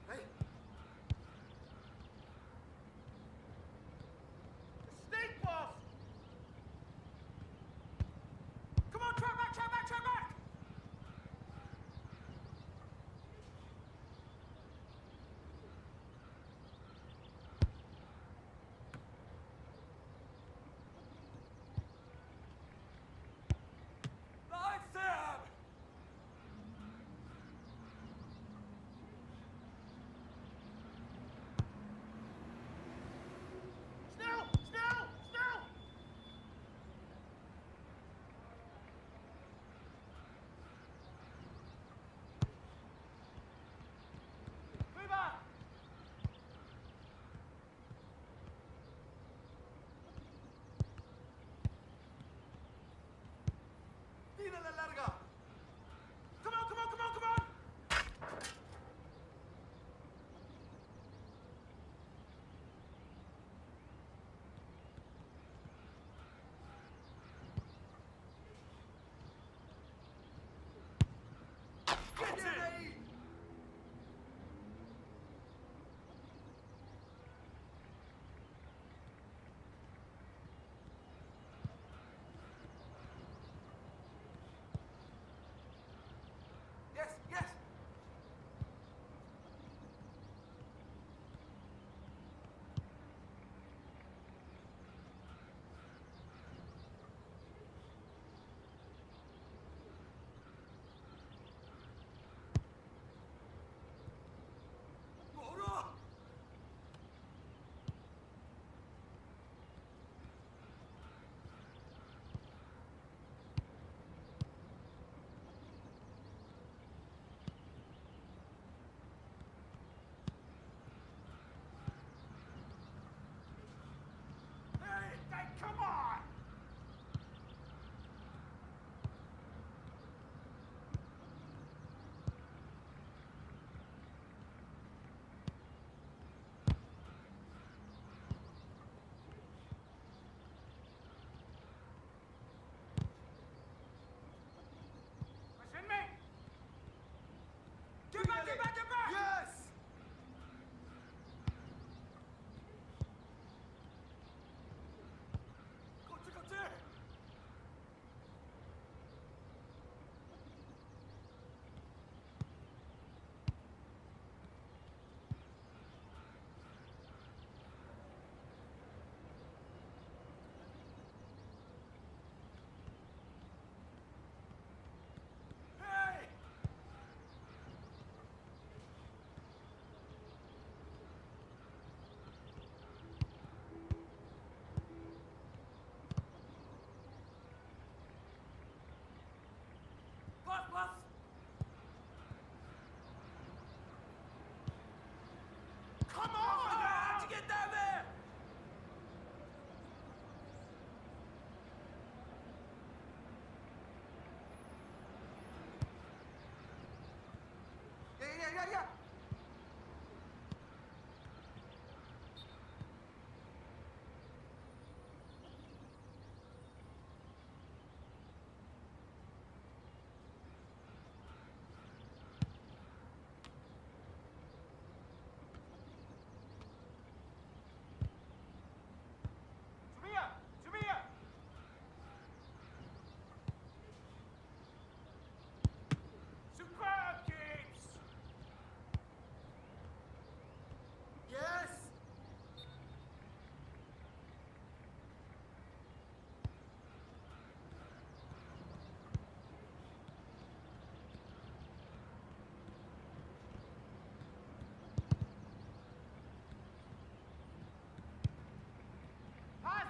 Hey! Snake pass! Come on, track back, track back, track back! Nice, Sam! Snel! Snel! Snel! Rüber! Tira la larga! Come on, come on, come on, come on! Get it! Yes, yes! Moro! Hey, come on! Listen me! Get back, get back, get back! Yes! Koche, koche! Hey! Pass, pass! Come on! How'd you get down there? Yeah. Sumia! Superb, kids! Yes! Pass!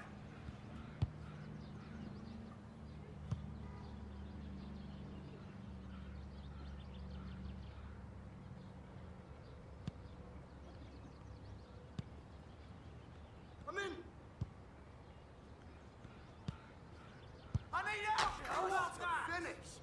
I'm in! I need help! How about that? Finish!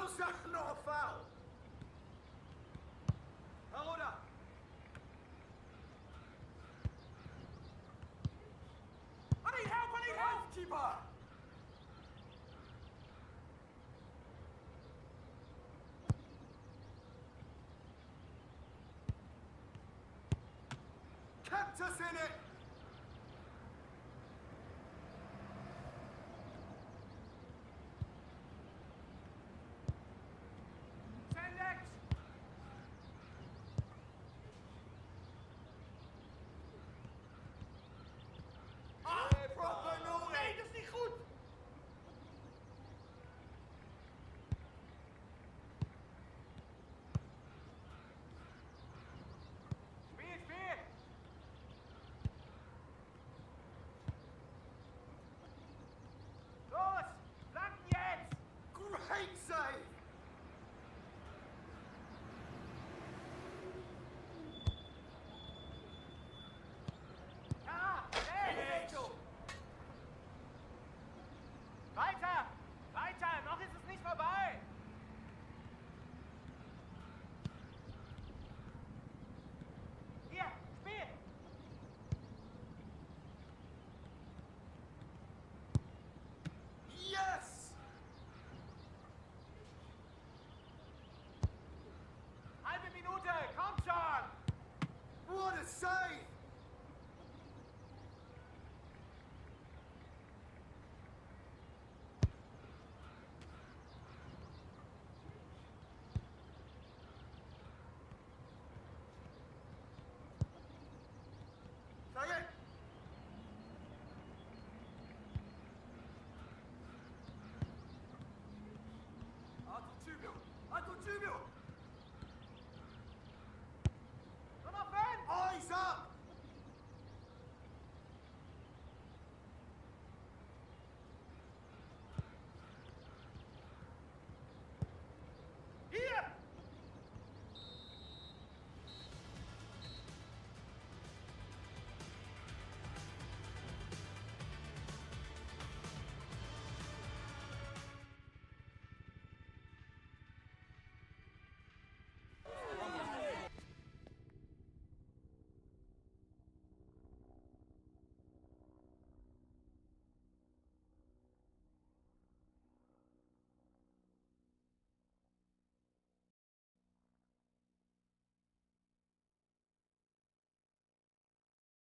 How's that not a foul? Ahora. I need help, I need help! Keeper! Kept us in it!